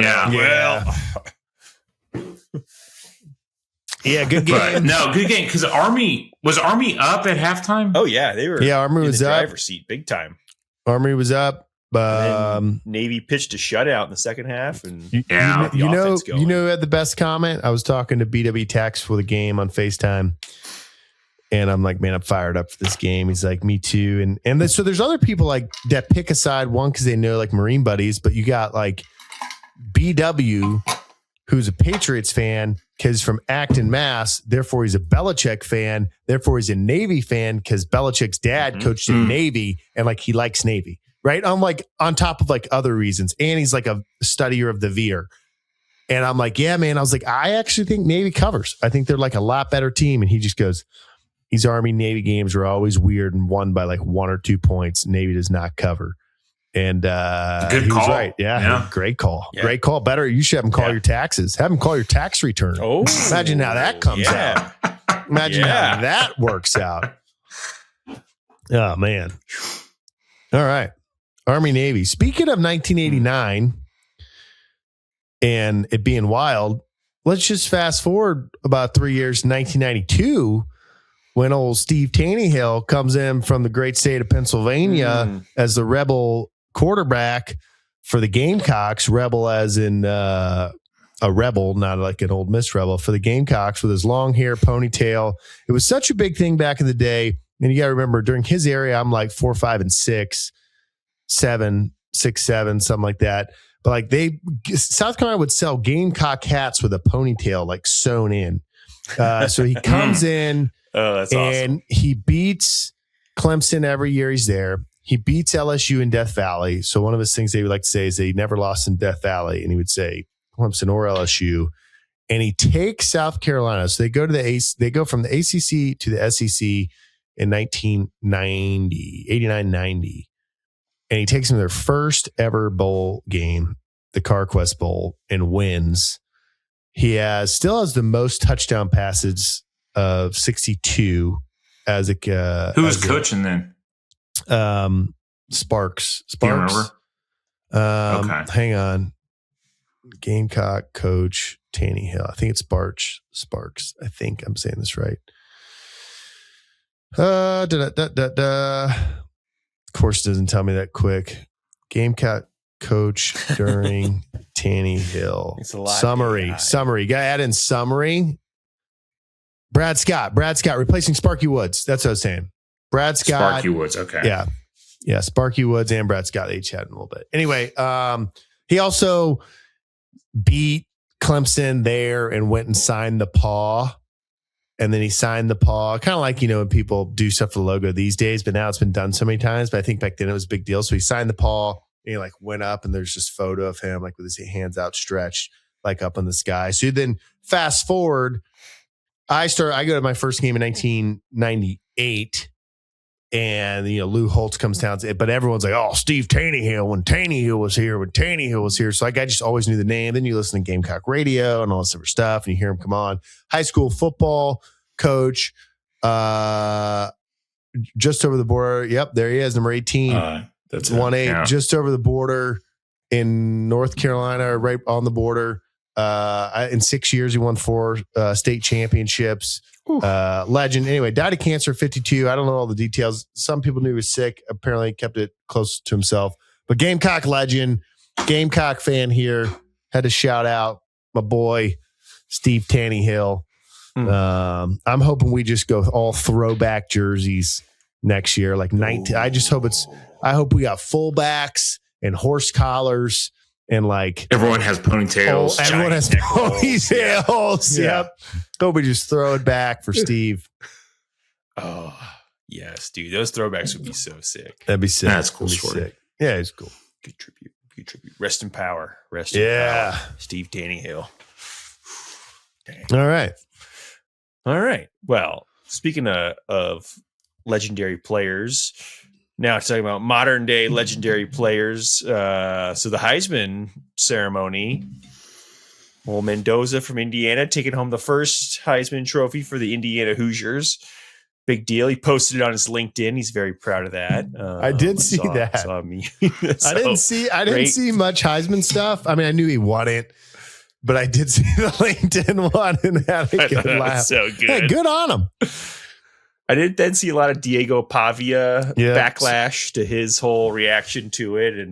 Yeah, good game. Good game. Because Army up at halftime? Oh yeah, they were. Yeah, Army was in the up. driver's seat, big time. Army was up. Navy pitched a shutout in the second half, and you know who had the best comment? I was talking to BW Tax for the game on FaceTime, and I'm like, man, I'm fired up for this game. He's like, me too. And then, so there's other people like that pick a side, one because they know like Marine buddies, but you got like BW, who's a Patriots fan because from Acton, Mass. Therefore, he's a Belichick fan. Therefore, he's a Navy fan because Belichick's dad coached in Navy, and like he likes Navy. Right. I'm like on top of like other reasons. And he's like a studier of the veer. And I'm like, yeah, man. I was like, I actually think Navy covers. I think they're like a lot better team. And he just goes, these Army Navy games are always weird and won by like 1 or 2 points. Navy does not cover. And good call. Right. Yeah. Great call. Yeah. Great call. Better. You should have him call your taxes. Have him call your tax return. Oh, imagine how that comes out. Imagine how that works out. Oh, man. All right. Army Navy. Speaking of 1989 and it being wild, let's just fast forward about 3 years, 1992, when old Steve Taneyhill comes in from the great state of Pennsylvania as the Rebel quarterback for the Gamecocks, Rebel as in a rebel, not like an Ole Miss rebel, for the Gamecocks with his long hair, ponytail. It was such a big thing back in the day. And you got to remember, during his area, I'm like 4, 5, and 6, 7, 6, 7, something like that. But like South Carolina would sell Gamecock hats with a ponytail like sewn in. So he comes in that's and awesome. he beats Clemson every year he's there. He beats LSU in Death Valley. So one of his things they would like to say is they never lost in Death Valley. And he would say Clemson or LSU. And he takes South Carolina. So they go from the ACC to the SEC in 1990, 89, 90. And he takes them to their first ever bowl game, the CarQuest Bowl, and wins. He still has the most touchdown passes of 62 as a who was coaching then? Sparks. Do you remember? Okay. Hang on. Gamecock coach Tanny Hill. I think it's Sparks. I think I'm saying this right. Of course, it doesn't tell me that quick. Gamecock coach during Tanny Hill. Summary. Got to add in summary. Brad Scott replacing Sparky Woods. That's what I was saying. Brad Scott. Sparky Woods. Okay. Yeah. Sparky Woods and Brad Scott. They each had a little bit. Anyway, he also beat Clemson there and went and signed the paw. And then he signed the paw, kind of like, when people do stuff for the logo these days, but now it's been done so many times. But I think back then it was a big deal. So he signed the paw and he like went up and there's just photo of him like with his hands outstretched, like up in the sky. So then fast forward, I go to my first game in 1998 and, Lou Holtz comes down, but everyone's like, oh, Steve Taneyhill when Taneyhill was here. So I just always knew the name. Then you listen to Gamecock radio and all this other stuff and you hear him come on. High school football coach, just over the border. Yep, there he is, number 18. That's 1-8, yeah. Just over the border in North Carolina, right on the border. In 6 years, he won 4 state championships. Legend. Anyway, died of cancer at 52. I don't know all the details. Some people knew he was sick. Apparently kept it close to himself. But Gamecock legend, Gamecock fan here. Had to shout out my boy, Steve Taneyhill. I'm hoping we just go all throwback jerseys next year. Like 19. I hope we got fullbacks and horse collars. And like everyone has ponytails. Everyone has ponytails. Yep. Hope we just throw it back for Steve. Oh, yes, dude. Those throwbacks would be so sick. That'd be sick. That's cool story. Yeah, it's cool. Good tribute. Rest in power. Power. Steve Taneyhill. Dang. All right. Well, speaking of legendary players, now talking about modern day legendary players. So the Heisman ceremony. Well, Mendoza from Indiana taking home the first Heisman trophy for the Indiana Hoosiers. Big deal. He posted it on his LinkedIn. He's very proud of that. I did see that. Saw me. I didn't see much Heisman stuff. I mean, I knew he won it, but I did see the LinkedIn one and had a good laugh. So good. Yeah, good on him. I did then see a lot of Diego Pavia backlash to his whole reaction to it. And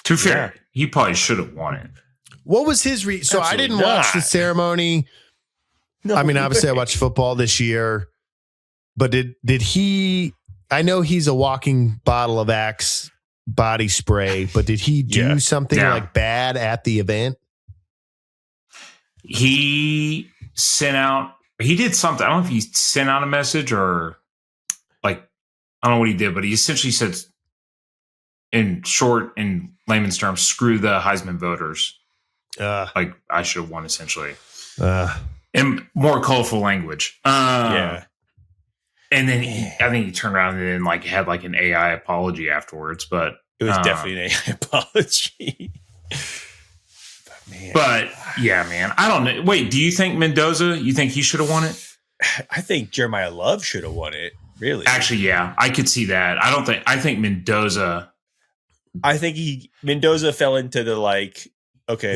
to be fair, he probably should have won it. What was his so I didn't watch the ceremony. No, I mean, obviously I watched football this year, but did he, I know he's a walking bottle of Axe body spray, but did he do something like bad at the event? He did something. I don't know if he sent out a message or I don't know what he did, but he essentially said in layman's terms, screw the Heisman voters. I should have won essentially. In more colorful language. And then I think he turned around and then had an AI apology afterwards, but it was definitely an AI apology. But man, I don't know. Wait, do you think Mendoza? You think he should have won it? I think Jeremiah Love should have won it. Really? Actually, yeah, I could see that. I think Mendoza. I think Mendoza fell into the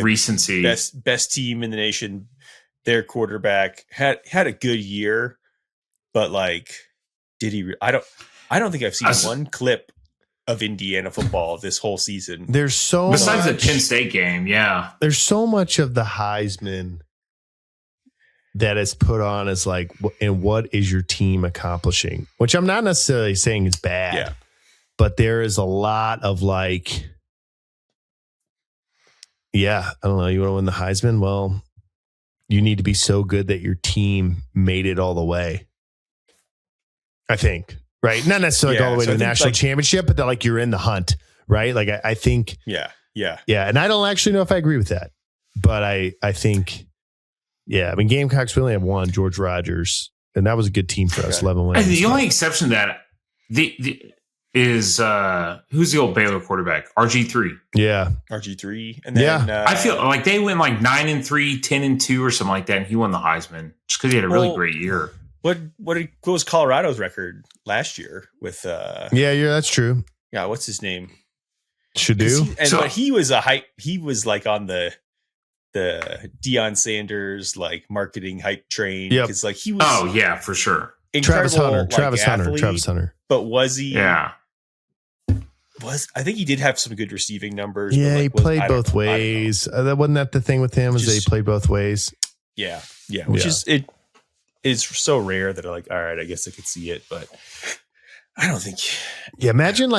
recency, best team in the nation. Their quarterback had a good year, but did he? I don't think I've seen one clip of Indiana football this whole season. There's so besides much, the Penn State game, yeah. There's so much of the Heisman that is put on as like, and what is your team accomplishing? Which I'm not necessarily saying is bad, but there is a lot of like, I don't know. You want to win the Heisman? Well, you need to be so good that your team made it all the way. I think, right? Not necessarily all the way to the national championship, but that like you're in the hunt, right? Like I think, yeah. And I don't actually know if I agree with that, but I think, I mean, Gamecocks, we only have one, George Rogers, and that was a good team for us, 11 wins. The only exception to that is who's the old Baylor quarterback? RG3. Yeah. RG3. And then I feel like they went like 9-3, 10-2 or something like that, and he won the Heisman just because he had a really great year. What was Colorado's record last year with that's true. Yeah, what's his name? Shadu. But he was he was like on the Deion Sanders like marketing hype train. Because like he was for sure. Travis Hunter. But was he? Yeah. I think he did have some good receiving numbers. Yeah, but he played both ways. That wasn't that the thing with him, is that he played both ways. Yeah. Which is it is so rare that I'm like, all right, I guess I could see it, but I don't think. Yeah, imagine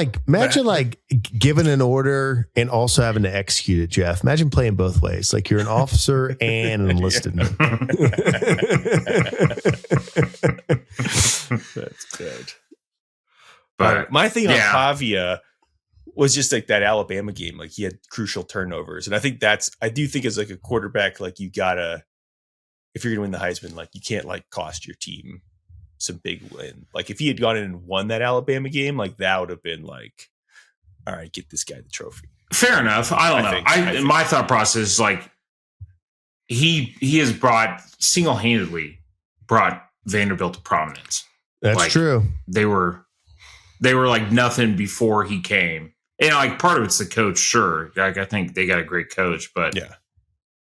giving an order and also having to execute it, Jeff. Imagine playing both ways. Like you're an officer and an enlisted man. That's good. But my thing on Pavia was just like that Alabama game. Like he had crucial turnovers. And I do think as like a quarterback, like you gotta, if you're going to win the Heisman, like you can't like cost your team some big win. Like if he had gone in and won that Alabama game, like that would have been like, all right, get this guy the trophy. Fair enough. I don't know. My thought process is like he has single-handedly brought Vanderbilt to prominence. That's true. They were like nothing before he came. And like part of it's the coach, sure. Like I think they got a great coach, but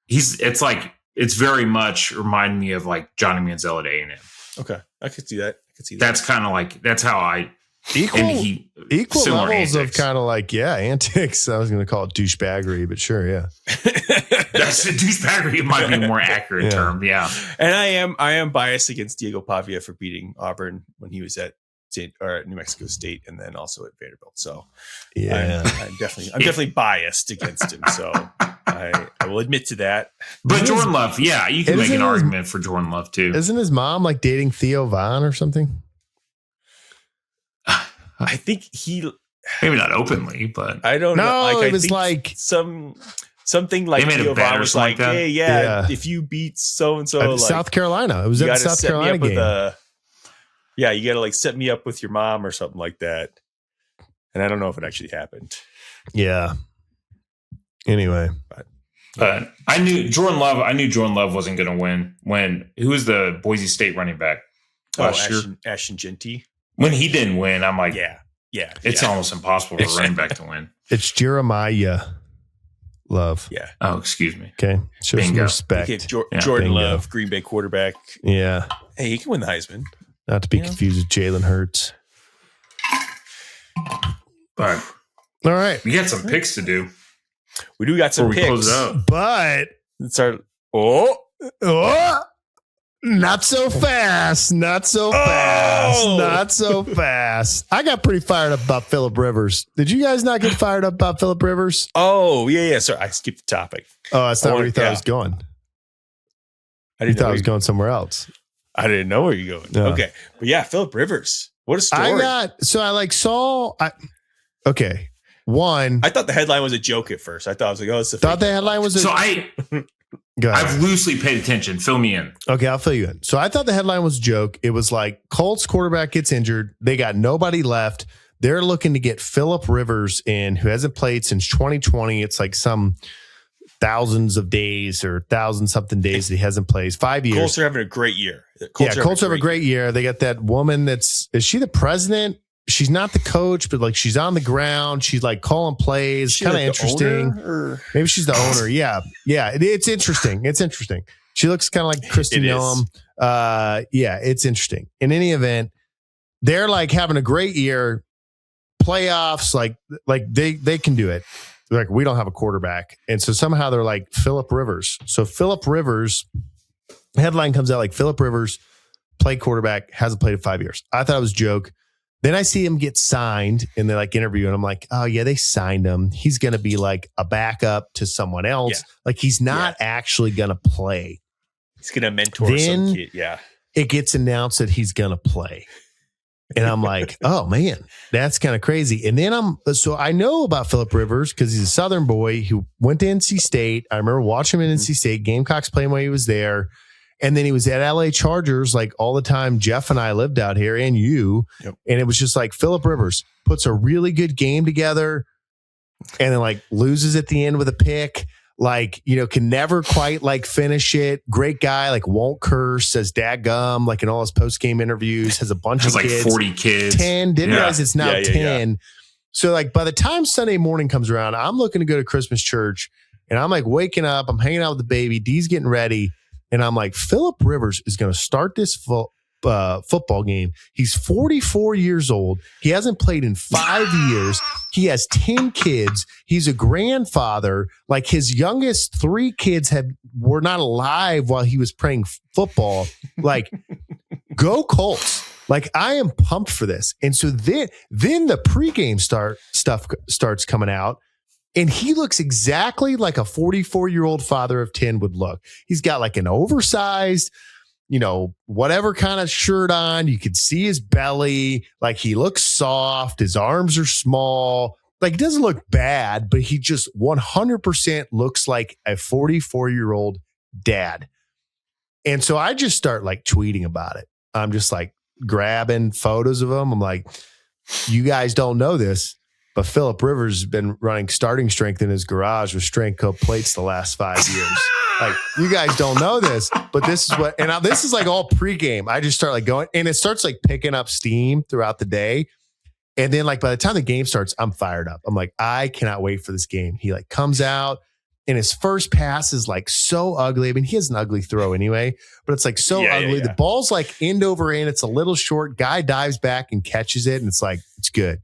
it's very much remind me of like Johnny Manziel at A&M. Okay, I could see that. That's kind of like that's how I equal levels of kind of like antics. I was going to call it douchebaggery, but sure, that's douchebaggery might be a more accurate term. Yeah, and I am biased against Diego Pavia for beating Auburn when he was at New Mexico State and then also at Vanderbilt. So I'm definitely biased against him. So I will admit to that. But Jordan Love, you can make an argument for Jordan Love too. Isn't his mom like dating Theo Von or something? I think maybe not openly, but I don't know. Like, it was like something like Theo Von was like, hey, if you beat so and so, like South Carolina, it was at South Carolina game. You got to like set me up with your mom or something like that. And I don't know if it actually happened. Yeah. Anyway, I knew Jordan Love wasn't going to win who was the Boise State running back last year? Ashton Genty. When he didn't win, I'm like, it's almost impossible for a running back to win. It's Jeremiah Love. Yeah. Oh, excuse me. Okay. Show some respect. Jordan Love, Green Bay quarterback. Yeah. Hey, he can win the Heisman. Not to be confused with Jalen Hurts. But all right, we got some picks to do. We do got some picks. Close it up. But it's our not so fast. Not so fast. Not so fast. I got pretty fired up about Phillip Rivers. Did you guys not get fired up about Phillip Rivers? Oh, yeah. Sorry, I skipped the topic. Oh, that's not where you thought I was going. I thought I was going somewhere else. I didn't know where you're going. No. Okay. But Phillip Rivers. What a story. Okay. One. I thought the headline was a joke at first. I it's a thought the headline was a I've loosely paid attention. Fill me in. Okay, I'll fill you in. So I thought the headline was a joke. It was like Colts quarterback gets injured. They got nobody left. They're looking to get Phillip Rivers in, who hasn't played since 2020. It's like some thousands of days or 1,000-something days that he hasn't played. 5 years. Colts are having a great year. Colts have a great year. They got that woman is she the president? She's not the coach, but like she's on the ground. She's like calling plays. Kind of interesting. Maybe she's the owner. Yeah. It's interesting. She looks kind of like Kristen Noem. It's interesting. In any event, they're like having a great year. playoffs, like they can do it. They're like, we don't have a quarterback. And so somehow they're like Phillip Rivers. So Phillip Rivers, headline comes out like Phillip Rivers, play quarterback, hasn't played in 5 years. I thought it was a joke. Then I see him get signed and they like interview and I'm like, oh yeah, they signed him. He's going to be like a backup to someone else. Yeah. Like he's not actually going to play. He's going to mentor some kid. Yeah. It gets announced that he's going to play. And I'm like, oh man, that's kind of crazy. And then so I know about Phillip Rivers because he's a Southern boy who went to NC State. I remember watching him in NC State, Gamecocks playing while he was there. And then he was at LA Chargers like all the time. Jeff and I lived out here and you. Yep. And it was just like Phillip Rivers puts a really good game together and then like loses at the end with a pick. Like, can never quite like finish it. Great guy, like won't curse, says dadgum, like in all his post-game interviews, has a bunch of kids. Like 40 kids. 10. Didn't realize it's now 10. Yeah. So like by the time Sunday morning comes around, I'm looking to go to Christmas church and I'm like waking up, I'm hanging out with the baby, Dee's getting ready. And I'm like, Phillip Rivers is going to start this football game. He's 44 years old. He hasn't played in 5 years. He has 10 kids. He's a grandfather. Like his youngest 3 kids were not alive while he was playing football. Like, go Colts. Like, I am pumped for this. And so then the pregame stuff starts coming out. And he looks exactly like a 44-year-old father of 10 would look. He's got like an oversized, whatever kind of shirt on. You could see his belly. Like he looks soft. His arms are small. Like, it doesn't look bad, but he just 100% looks like a 44-year-old dad. And so I just start like tweeting about it. I'm just like grabbing photos of him. I'm like, you guys don't know this, but Phillip Rivers has been running starting strength in his garage with strength coat plates the last 5 years. Like, you guys don't know this, but this is what, and this is like all pregame. I just start like going, and it starts like picking up steam throughout the day. And then like by the time the game starts, I'm fired up. I'm like, I cannot wait for this game. He like comes out and his first pass is like so ugly. I mean, he has an ugly throw anyway, but it's like so ugly. Yeah. The ball's like end over end. It's a little short. Guy dives back and catches it. And it's like, it's good.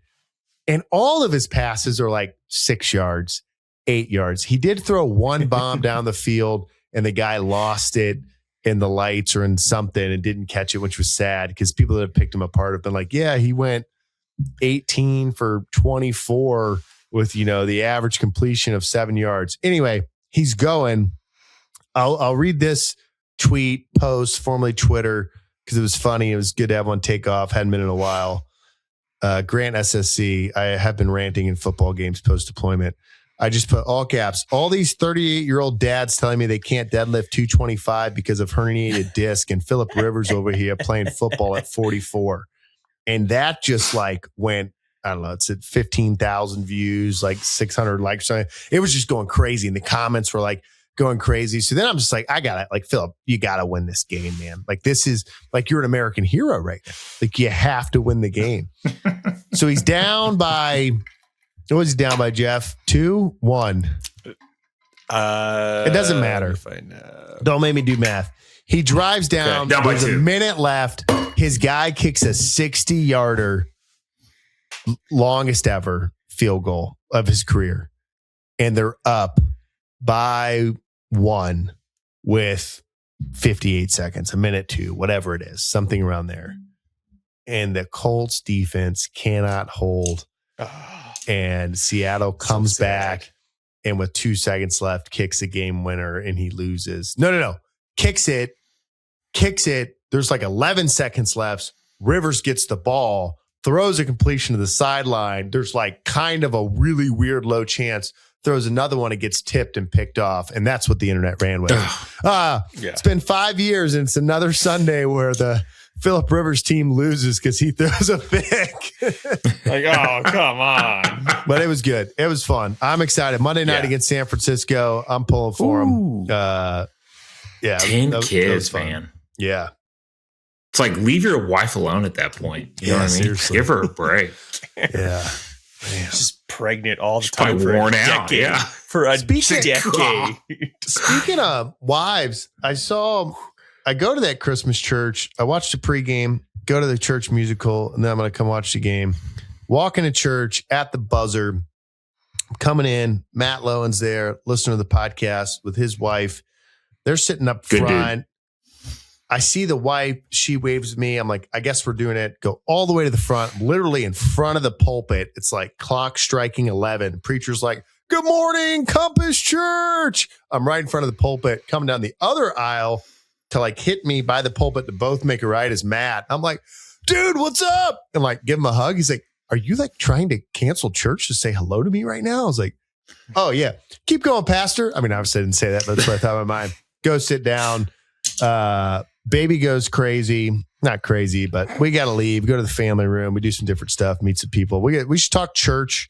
And all of his passes are like 6 yards, 8 yards. He did throw one bomb down the field and the guy lost it in the lights or in something and didn't catch it, which was sad because people that have picked him apart have been like, yeah, he went 18 for 24 with, the average completion of 7 yards. Anyway, he's going. I'll read this tweet, post, formerly Twitter, because it was funny. It was good to have one take off. Hadn't been in a while. Grant SSC, I have been ranting in football games post-deployment. I just put all caps. All these 38-year-old dads telling me they can't deadlift 225 because of herniated disc, and Phillip Rivers over here playing football at 44. And that just like went, I don't know, it's at 15,000 views, like 600 likes. It was just going crazy. And the comments were like going crazy. So then I'm just like, I got it. Like, Phillip, you got to win this game, man. Like, this is like, you're an American hero right now. Like, you have to win the game. So he's down by, what was he down by, Jeff? 2-1. It doesn't matter. Don't make me do math. He drives down. Okay, there's a minute left. His guy kicks a 60-yarder, longest ever field goal of his career. And they're up by 1 with 58 seconds, a minute 2, whatever it is, something around there. And the Colts defense cannot hold. And Seattle comes back and with 2 seconds left, kicks a game winner and he loses. No. Kicks it. There's like 11 seconds left. Rivers gets the ball, throws a completion to the sideline. There's like kind of a really weird low chance. Throws another one, it gets tipped and picked off. And that's what the internet ran with. It's been 5 years and it's another Sunday where the Phillip Rivers team loses because he throws a pick. Like, oh, come on. But it was good. It was fun. I'm excited. Monday night against San Francisco. I'm pulling for him. 10 kids, man. Yeah. It's like, leave your wife alone at that point. You know what I mean? Seriously. Give her a break. Yeah. Man. Just pregnant all the time. For worn out. Yeah. For a decade. Speaking of wives, I go to that Christmas church. I watched the pregame, go to the church musical, and then I'm going to come watch the game. walking to church at the buzzer, coming in. Matt Lowen's there, listening to the podcast with his wife. They're sitting up front. I see the wife. She waves at me. I'm like, I guess we're doing it. Go all the way to the front, literally in front of the pulpit. It's like clock striking 11. Preacher's like, good morning, Compass Church. I'm right in front of the pulpit. Coming down the other aisle to like hit me by the pulpit to both make a right is Matt. I'm like, dude, what's up? And like, give him a hug. He's like, are you like trying to cancel church to say hello to me right now? I was like, oh yeah, keep going, Pastor. I mean, obviously I didn't say that, but that's what I thought in my mind. Go sit down. Baby goes crazy. Not crazy, but we got to leave. Go to the family room. We do some different stuff, meet some people. We should talk church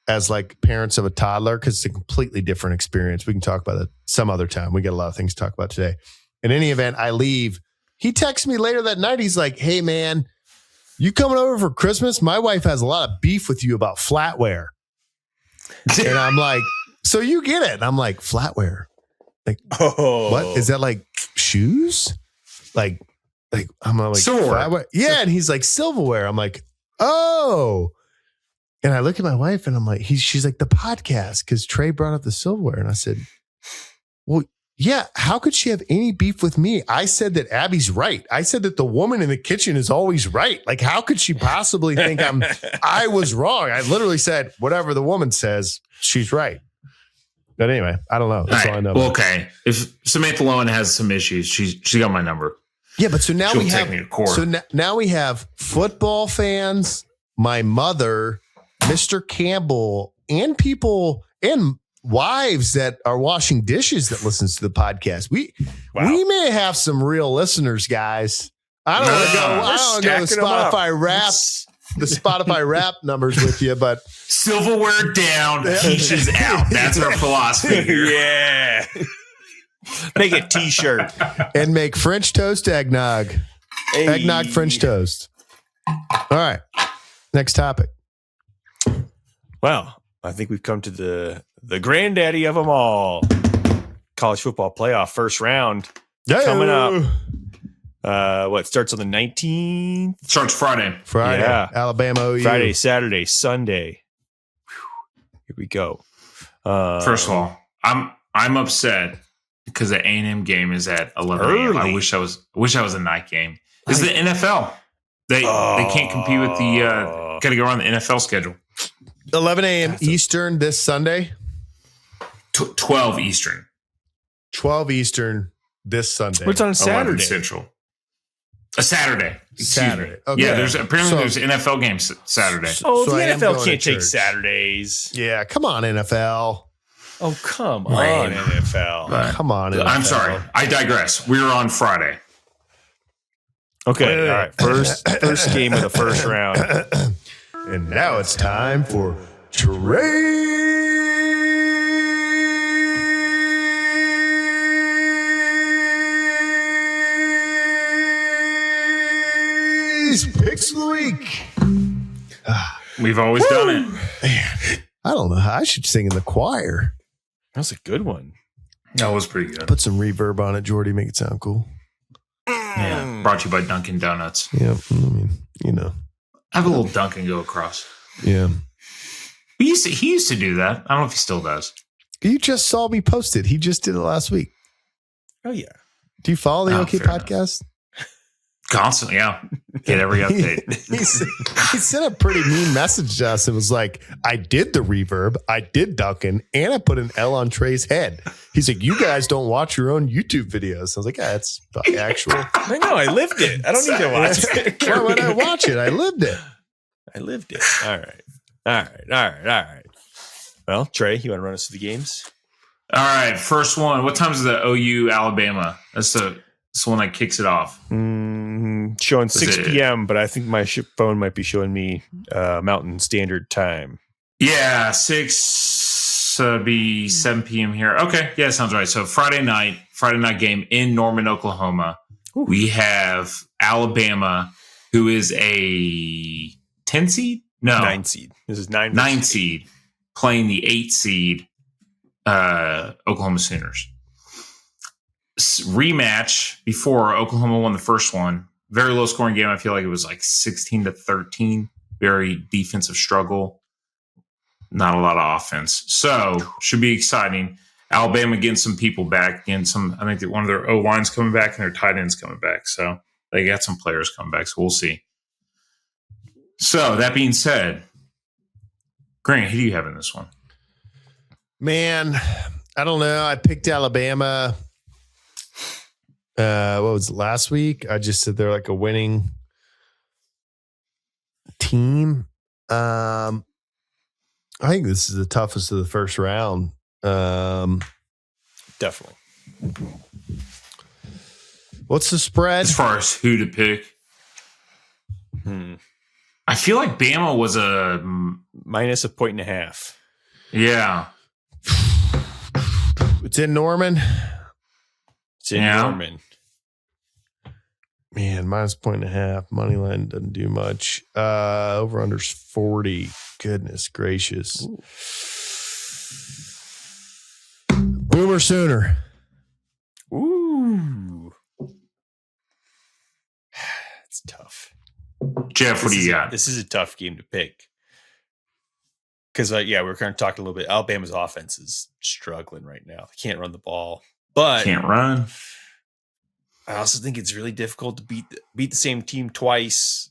as like parents of a toddler because it's a completely different experience. We can talk about it some other time. We got a lot of things to talk about today. In any event, I leave. He texts me later that night. He's like, hey, man, you coming over for Christmas? My wife has a lot of beef with you about flatware. And I'm like, so you get it. And I'm like, flatware? Like, what? Is that like shoes? Like I'm like, flatware? Yeah. And he's like, silverware. I'm like, oh. And I look at my wife and I'm like, she's like, the podcast, because Trey brought up the silverware. And I said, well, yeah, how could she have any beef with me? I said that Abby's right. I said that the woman in the kitchen is always right. Like, how could she possibly think I was wrong? I literally said, whatever the woman says, she's right. But anyway, I don't know. That's all I know. Well, okay. If Samantha Lowen has some issues, she got my number. Yeah, but so now now we have football fans, my mother, Mr. Campbell, and people and wives that are washing dishes that listens to the podcast. We may have some real listeners, guys. I don't want to go the Spotify rap numbers with you, but silverware down, quiches out. That's our philosophy here. Yeah. Make a t-shirt and make French toast eggnog. Hey. Eggnog French toast. All right. Next topic. Well, I think we've come to the granddaddy of them all. College football playoff first round coming up. What starts on the 19th? Starts Friday. Yeah. Alabama OU. Friday, Saturday, Sunday. Whew. Here we go. First of all, I'm upset because the A&M game is at 11 a.m. I wish I was a night game. It's the NFL. They can't compete with the got to go around the NFL schedule. 11 a.m. Eastern this Sunday. 12 Eastern. 12 Eastern this Sunday. What's on Saturday? Central. A Saturday. Saturday. Okay. Yeah, there's NFL games Saturday. The NFL can't take Saturdays. Yeah, come on, NFL. Oh, come on, NFL. Come on, NFL. I'm sorry. I digress. We're on Friday. Okay. All right. First game of the first round. And now it's time for Trey's Picks of the Week. We've always done it. Man, I don't know. I should sing in the choir. That's a good one. That was pretty good. Put some reverb on it, Jordy. Make it sound cool. Yeah. Brought to you by Dunkin' Donuts. Yeah. I mean, Have a little Dunkin' go across. Yeah. He used to do that. I don't know if he still does. You just saw me post it. He just did it last week. Oh, yeah. Do you follow the OK Podcast? Constantly, yeah. Get every update. He sent a pretty mean message to us. It was like, I did the reverb, I did Duncan, and I put an L on Trey's head. He's like, you guys don't watch your own YouTube videos. I was like, yeah, that's actual. I know, I lived it. I don't need to watch it. Why would I watch it? I lived it. All right. Well, Trey, you want to run us through the games? All right, first one. What time is the OU Alabama? That's the one that kicks it off. Showing 6 p.m., but I think my phone might be showing me Mountain Standard Time. Yeah, 6 be 7 p.m. here. Okay, yeah, sounds right. So Friday night game in Norman, Oklahoma. Ooh. We have Alabama, who is a 10 seed? No. 9 seed. This is 9 seed, playing the 8 seed Oklahoma Sooners. Rematch before Oklahoma won the first one. Very low scoring game. I feel like it was like 16-13. very defensive struggle. Not a lot of offense. So should be exciting. Alabama getting some people back. I think that one of their O-line's coming back and their tight end's coming back. So they got some players coming back. So we'll see. So that being said, Grant, who do you have in this one? Man, I don't know. I picked Alabama. What was it, last week? I just said they're like a winning team. I think this is the toughest of the first round. Definitely. What's the spread? As far as who to pick? I feel like Bama was a minus 1.5. Yeah. It's in Norman. It's in Norman. Man, minus 1.5. Money line doesn't do much. Over under's 40. Goodness gracious. Ooh. Boomer Sooner. Ooh. It's tough. Jeff, what do you got? This is a tough game to pick. Because, we're kind of talking a little bit. Alabama's offense is struggling right now. They can't run the ball. But can't run. I also think it's really difficult to beat the same team twice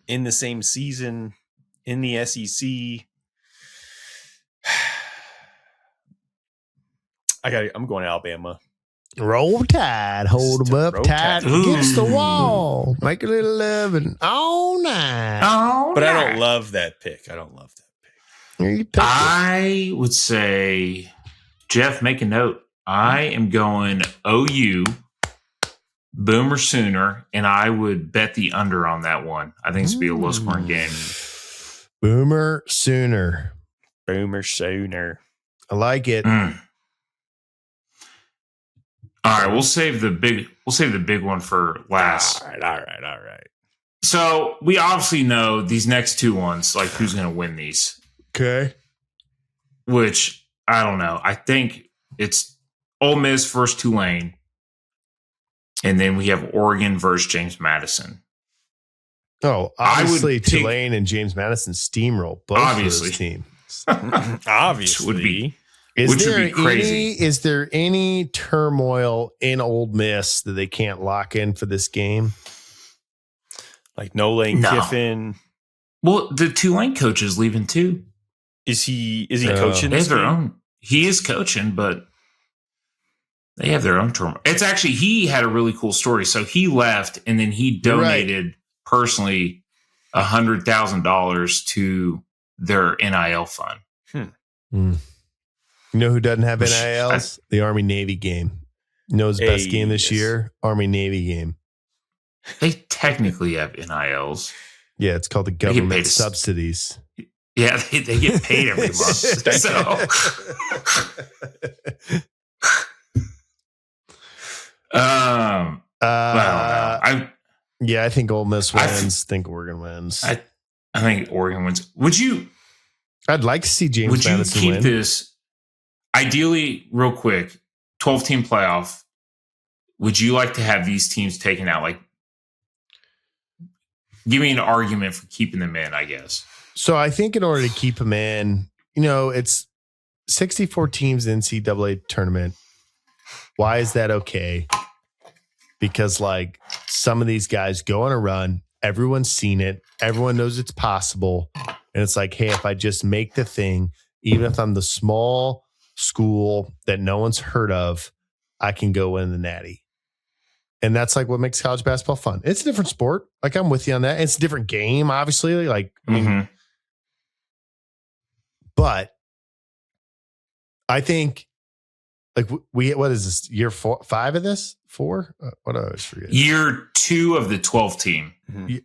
in the same season in the SEC. I'm going Alabama. Roll Tide, hold them up tight against the wall, make a little loving all night. But I don't love that pick. I would say, Jeff, make a note. I am going OU, Boomer Sooner, and I would bet the under on that one. I think it's going to be a low scoring game. Boomer Sooner. I like it. All right, we'll save the big one for last. All right. So we obviously know these next two ones, like who's going to win these. Okay. Which I don't know. I think it's Ole Miss versus Tulane, and then we have Oregon versus James Madison. Oh, obviously Tulane and James Madison steamroll both of those teams. Obviously, would be crazy. Is there any turmoil in Ole Miss that they can't lock in for this game? Like no Lane Kiffin. Well, the Tulane coach is leaving too. Is he coaching? They have their own. He is coaching, but they have their own turmoil. It's actually, he had a really cool story. So he left and then he donated personally $100,000 to their NIL fund. You know who doesn't have NILs? The Army-Navy game. You know his best game this year? Army-Navy game. They technically have NILs. Yeah, it's called the government subsidies. Yeah, they get paid every month. I think Ole Miss wins. I think Oregon wins. I think Oregon wins. I'd like to see James Madison win. Would you keep this? Ideally, real quick, 12-team playoff. Would you like to have these teams taken out? Like, give me an argument for keeping them in, I guess. So I think in order to keep them in, it's 64 teams in the NCAA tournament. Why is that okay? Because some of these guys go on a run. Everyone's seen it. Everyone knows it's possible. And it's like, hey, if I just make the thing, even if I'm the small school that no one's heard of, I can go win the Natty. And that's what makes college basketball fun. It's a different sport. I'm with you on that. It's a different game, obviously. But I think what is this, year 5 of this? 4? What I always forget. Year 2 of the 12 team.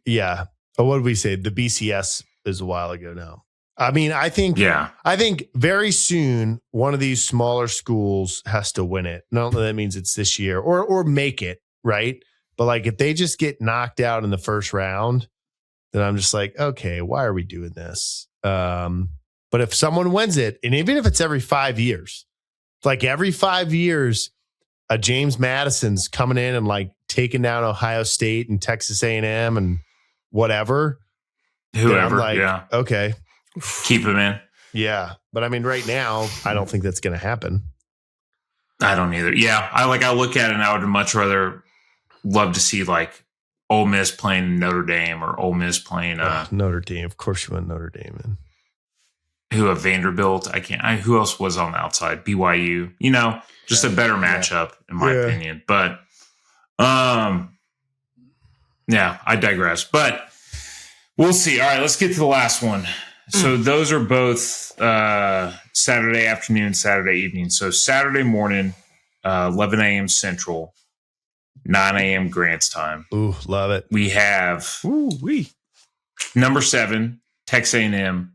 Yeah. Oh, what did we say? The BCS is a while ago now. I think very soon one of these smaller schools has to win it. Not that means it's this year or make it, right? But if they just get knocked out in the first round, then I'm just okay, why are we doing this? But if someone wins it, and even if it's every 5 years, every 5 years, a James Madison's coming in and taking down Ohio State and Texas A&M and whatever, whoever. I'm like, okay, keep him in. Yeah, but I mean, right now, I don't think that's going to happen. I don't either. Yeah, I look at it and I would much rather love to see like Ole Miss playing Notre Dame or Ole Miss playing Notre Dame. Of course, you want Notre Dame in. Vanderbilt. Who else was on the outside? BYU. Just a better matchup in my opinion. But I digress. But we'll see. All right, let's get to the last one. So those are both Saturday afternoon, Saturday evening. So Saturday morning, 11 a.m. Central, 9 a.m. Grant's time. Ooh, love it. We have number 7, Texas A&M,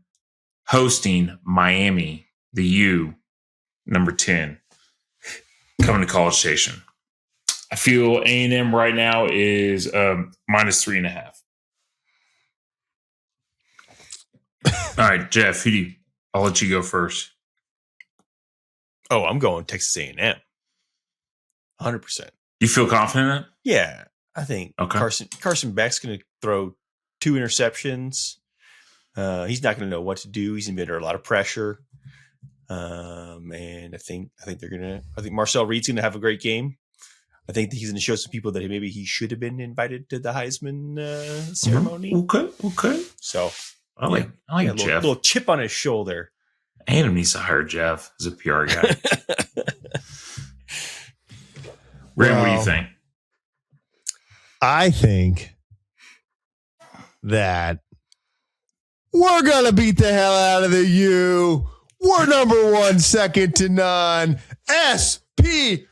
hosting Miami, the U, number 10, coming to College Station. I feel A&M right now is -3.5. All right, Jeff, I'll let you go first. Oh, I'm going Texas A&M. 100%. You feel confident in it? Yeah, I think Carson Beck's going to throw 2 interceptions. He's not going to know what to do. He's going to be under a lot of pressure. And I think Marcel Reed's going to have a great game. I think that he's going to show some people that maybe he should have been invited to the Heisman ceremony. Okay. So I like Jeff. Little chip on his shoulder. A&M needs to hire Jeff as a PR guy. Graham, what do you think? I think that we're going to beat the hell out of the U. We're number 1, second to none. SPIRIT.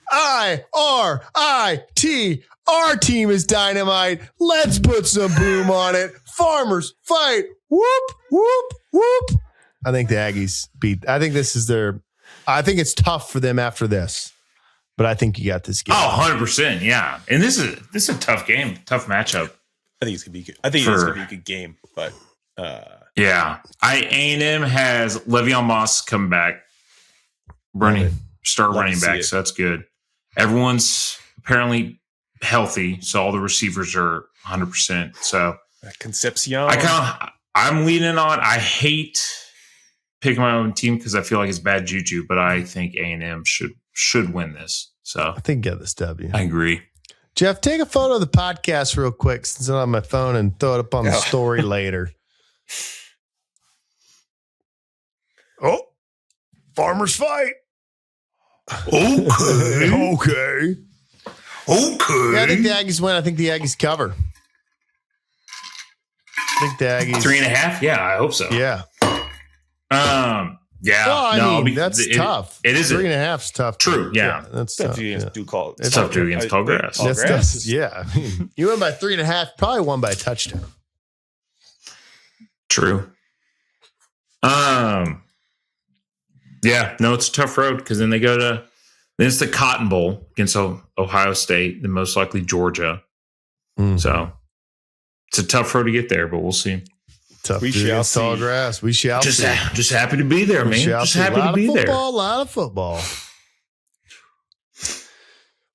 Our team is dynamite. Let's put some boom on it. Farmers fight. Whoop, whoop, whoop. I think the Aggies I think it's tough for them after this, but I think you got this game. Oh, 100%. Yeah. And this is a tough game, tough matchup. I think it's going to be good. I think it's going to be a good game, but yeah. A&M has Le'Veon Moss come back, running back. So that's good. Everyone's apparently healthy, so all the receivers are 100%. So Concepcion. I'm leaning on. I hate picking my own team because I feel like it's bad juju, but I think A&M should win this. So I think get this W. I agree. Jeff, take a photo of the podcast real quick since I'm on my phone and throw it up on the story later. Oh, farmers fight. Okay. Okay. Yeah, I think the Aggies win. I think the Aggies cover. I think the Aggies 3.5. Yeah, I hope so. Yeah. Yeah. Well, I mean, that's tough. It is 3.5 is tough. True. Yeah. That's tough. tough. It's tough to do against tall grass. Yeah. I mean, you win by 3.5, probably won by a touchdown. True. Yeah, no, it's a tough road because then then it's the Cotton Bowl against Ohio State, then most likely Georgia. So it's a tough road to get there, but we'll see. Tough. We shall see. Tall grass. We shall see. Just happy to be there, man. Just happy to be there. A lot of football.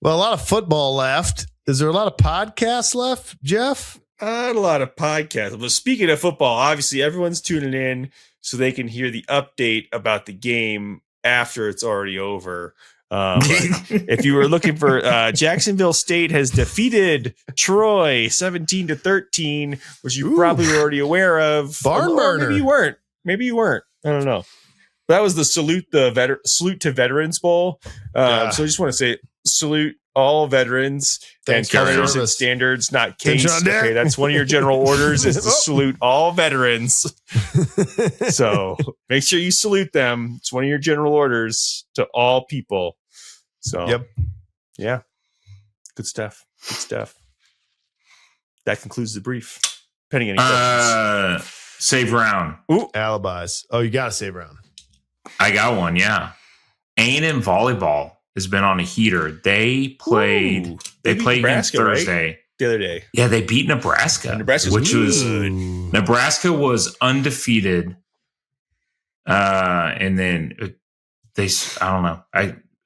Well, a lot of football left. Is there a lot of podcasts left, Jeff? A lot of podcasts. But speaking of football, obviously everyone's tuning in so they can hear the update about the game after it's already over. If you were looking for Jacksonville State has defeated Troy 17-13, which you probably were already aware of. Barn burner. Maybe you weren't. I don't know. That was the salute to Veterans Bowl. So I just want to say salute all veterans. Thanks, and colors and standards, not case. Okay, that's one of your general orders is to salute all veterans. So make sure you salute them. It's one of your general orders to all people. So yeah, good stuff. That concludes the brief. Pending any questions. Save round. Ooh, alibis. Oh, you got to save round. I got one. Yeah, A&M volleyball has been on a heater. They played against Thursday. Right? The other day. Yeah, they beat Nebraska. Nebraska was undefeated. And then it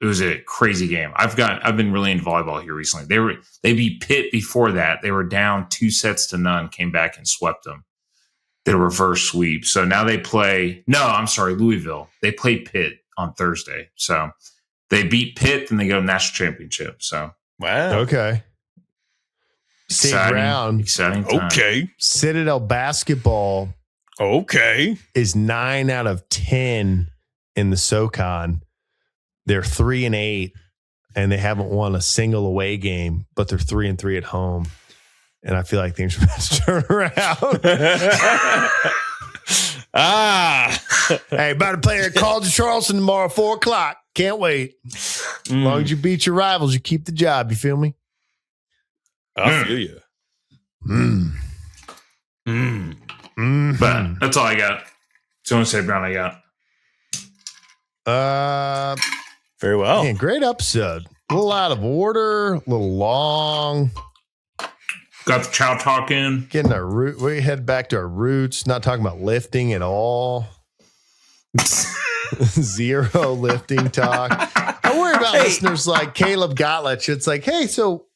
was a crazy game. I've been really into volleyball here recently. They beat Pitt before that. They were down 2-0, came back and swept them. the reverse sweep. So now they play. No, I'm sorry, Louisville. They play Pitt on Thursday. So they beat Pitt, and they go national championship. So wow. Okay. Exciting time. Okay. Citadel basketball. Okay. Is 9 out of 10 in the SoCon. They're 3-8, and they haven't won a single away game, but they're 3-3 at home. And I feel like things are about to turn around. Hey, about to play at College Charleston tomorrow, 4:00. Can't wait. As long as you beat your rivals, you keep the job. You feel me? I feel you. But that's all I got. So I say Brown, I got. Very well. Man, great episode. A little out of order, a little long. Got the Chow talk in. Getting our root. We head back to our roots. Not talking about lifting at all. Zero lifting talk. I worry about listeners like Caleb Gottlich. It's like, hey, so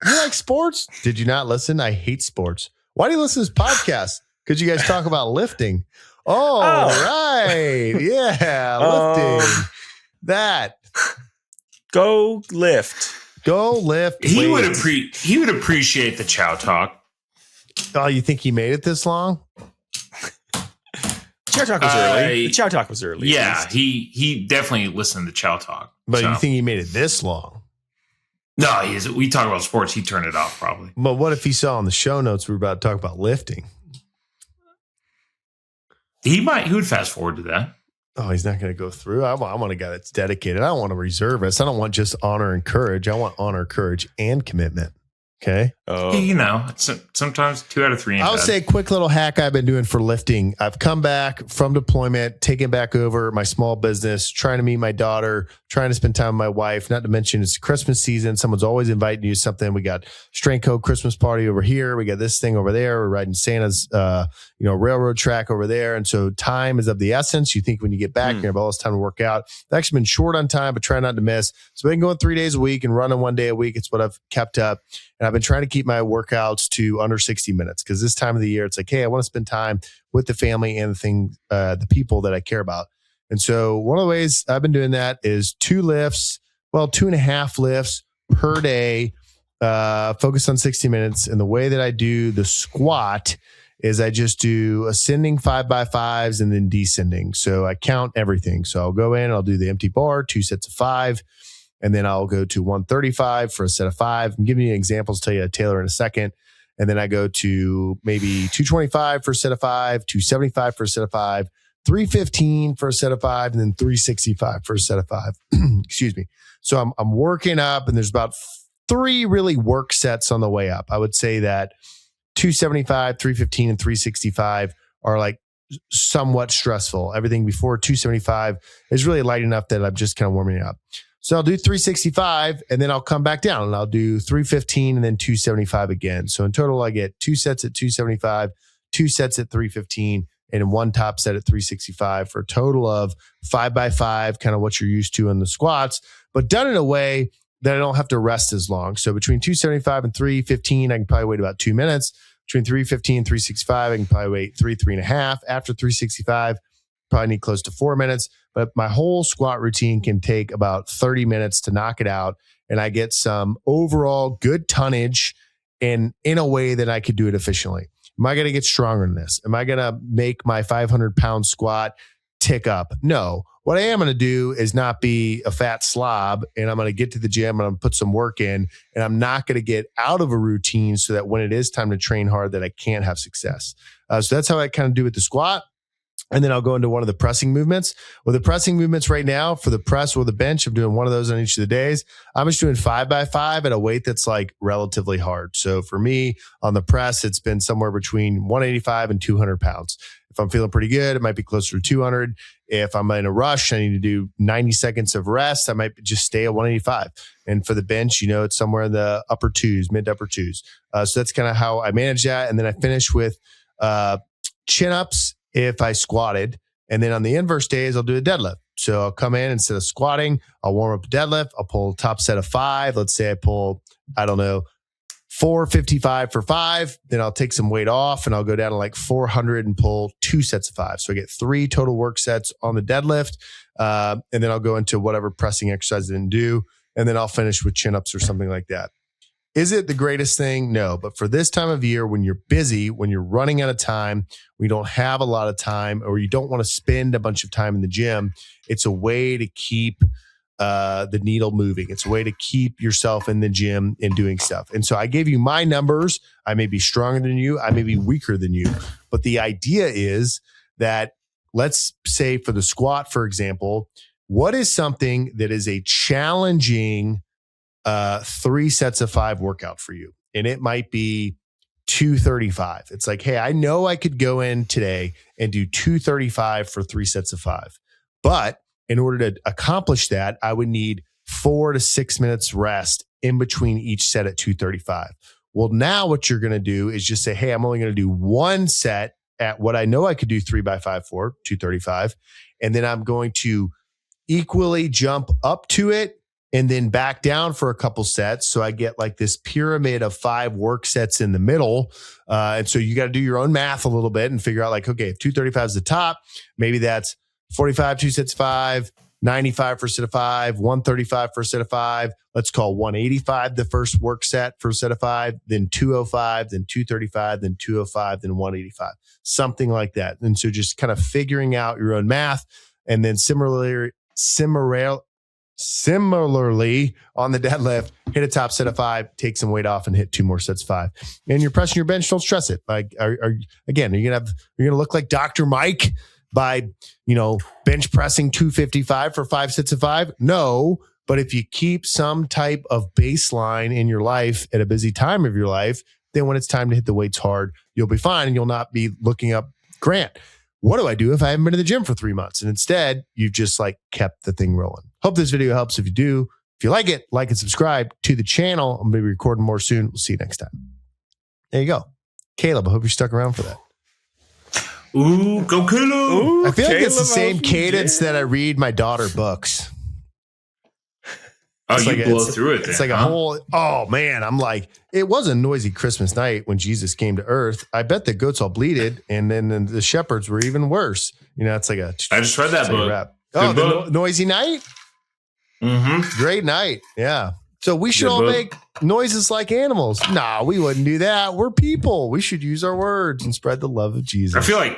you like sports? Did you not listen? I hate sports. Why do you listen to this podcast? Because you guys talk about lifting. Oh, right. Yeah, lifting. That. Go lift. Go lift. He would appreciate the Chow talk. Oh, you think he made it this long? Chow talk was early. The Chow talk was early. Yeah, he definitely listened to Chow talk. But you think he made it this long? No, we talk about sports. He turned it off probably. But what if he saw in the show notes we were about to talk about lifting? He would fast forward to that. Oh, he's not going to go through. I want a guy that's dedicated. I don't want a reservist. I don't want just honor and courage. I want honor, courage, and commitment. Okay. Oh, sometimes 2 out of 3. I'll say a quick little hack I've been doing for lifting. I've come back from deployment, taking back over my small business, trying to meet my daughter, trying to spend time with my wife. Not to mention it's Christmas season. Someone's always inviting you to something. We got Strength Code Christmas party over here. We got this thing over there. We're riding Santa's, railroad track over there. And so time is of the essence. You think when you get back, you have all this time to work out. I've actually been short on time, but try not to miss. So I've been going 3 days a week and running 1 day a week. It's what I've kept up. And I've been trying to keep my workouts to under 60 minutes because this time of the year, it's like, hey, I want to spend time with the family and the people that I care about. And so one of the ways I've been doing that is 2.5 lifts per day, focus on 60 minutes. And the way that I do the squat is I just do ascending 5x5s and then descending. So I count everything. So I'll go in, I'll do the empty bar, 2 sets of 5. And then I'll go to 135 for a set of 5. I'm giving you examples, tell you Taylor in a second. And then I go to maybe 225 for a set of 5, 275 for a set of 5, 315 for a set of 5, and then 365 for a set of 5. Excuse me. So I'm working up, and there's about 3 really work sets on the way up. I would say that 275, 315, and 365 are like somewhat stressful. Everything before 275 is really light enough that I'm just kind of warming up. So I'll do 365 and then I'll come back down and I'll do 315 and then 275 again. So in total, I get 2 sets at 275, 2 sets at 315, and 1 top set at 365 for a total of 5x5, kind of what you're used to in the squats, but done in a way that I don't have to rest as long. So between 275 and 315, I can probably wait about 2 minutes. Between 315 and 365, I can probably wait 3.5. After 365, probably need close to 4 minutes. But my whole squat routine can take about 30 minutes to knock it out. And I get some overall good tonnage in a way that I could do it efficiently. Am I going to get stronger in this? Am I going to make my 500-pound squat tick up? No. What I am going to do is not be a fat slob, and I'm going to get to the gym and I'm going to put some work in, and I'm not going to get out of a routine so that when it is time to train hard that I can't have success. So that's how I kind of do with the squat. And then I'll go into one of the pressing movements. Well, the pressing movements right now for the press or the bench, I'm doing one of those on each of the days. I'm just doing 5x5 at a weight that's like relatively hard. So for me on the press, it's been somewhere between 185 and 200 pounds. If I'm feeling pretty good, it might be closer to 200. If I'm in a rush, I need to do 90 seconds of rest. I might just stay at 185. And for the bench, it's somewhere in the upper 2s, mid to upper 2s. So that's kind of how I manage that. And then I finish with chin-ups if I squatted. And then on the inverse days, I'll do a deadlift. So I'll come in instead of squatting, I'll warm up a deadlift. I'll pull a top set of 5. Let's say I pull, 455 for 5. Then I'll take some weight off and I'll go down to like 400 and pull 2 sets of 5. So I get 3 total work sets on the deadlift. And then I'll go into whatever pressing exercise I didn't do. And then I'll finish with chin-ups or something like that. Is it the greatest thing? No. But for this time of year, when you're busy, when you're running out of time, we don't have a lot of time, or you don't want to spend a bunch of time in the gym, it's a way to keep the needle moving. It's a way to keep yourself in the gym and doing stuff. And so I gave you my numbers. I may be stronger than you. I may be weaker than you. But the idea is that, let's say for the squat, for example, what is something that is a challenging 3 sets of 5 workout for you? And it might be 235. It's like, hey, I know I could go in today and do 235 for 3 sets of 5. But in order to accomplish that, I would need 4 to 6 minutes rest in between each set at 235. Well, now what you're going to do is just say, hey, I'm only going to do 1 set at what I know I could do 3x5 for, 235. And then I'm going to equally jump up to it and then back down for a couple sets. So I get like this pyramid of 5 work sets in the middle. And so you got to do your own math a little bit and figure out like, okay, if 235 is the top, maybe that's 45, 2 sets of 5, 95 for a set of 5, 135 for a set of 5. Let's call 185 the first work set for a set of 5, then 205, then 235, then 205, then 185, something like that. And so just kind of figuring out your own math. And then similarly on the deadlift, hit a top set of 5, take some weight off and hit 2 more sets of 5. And you're pressing your bench, don't stress it. Like, are you going to look like Dr. Mike by, bench pressing 255 for 5 sets of 5? No. But if you keep some type of baseline in your life at a busy time of your life, then when it's time to hit the weights hard, you'll be fine and you'll not be looking up, Grant, what do I do if I haven't been to the gym for 3 months? And instead, you've just like kept the thing rolling. Hope this video helps. If you do, if you like it, like and subscribe to the channel. I'm going to be recording more soon. We'll see you next time. There you go. Caleb, I hope you're stuck around for that. Ooh, go Caleb. I feel like it's the same cadence that I read my daughter books. Oh, you blow through it. It's like a whole, oh man, I'm like, it was a noisy Christmas night when Jesus came to earth. I bet the goats all bleated, and then the shepherds were even worse. It's like I just read that book. Rap. Oh, the noisy night? Mm-hmm. Great night. Yeah. So we should all make noises like animals. Nah, we wouldn't do that. We're people. We should use our words and spread the love of Jesus. I feel like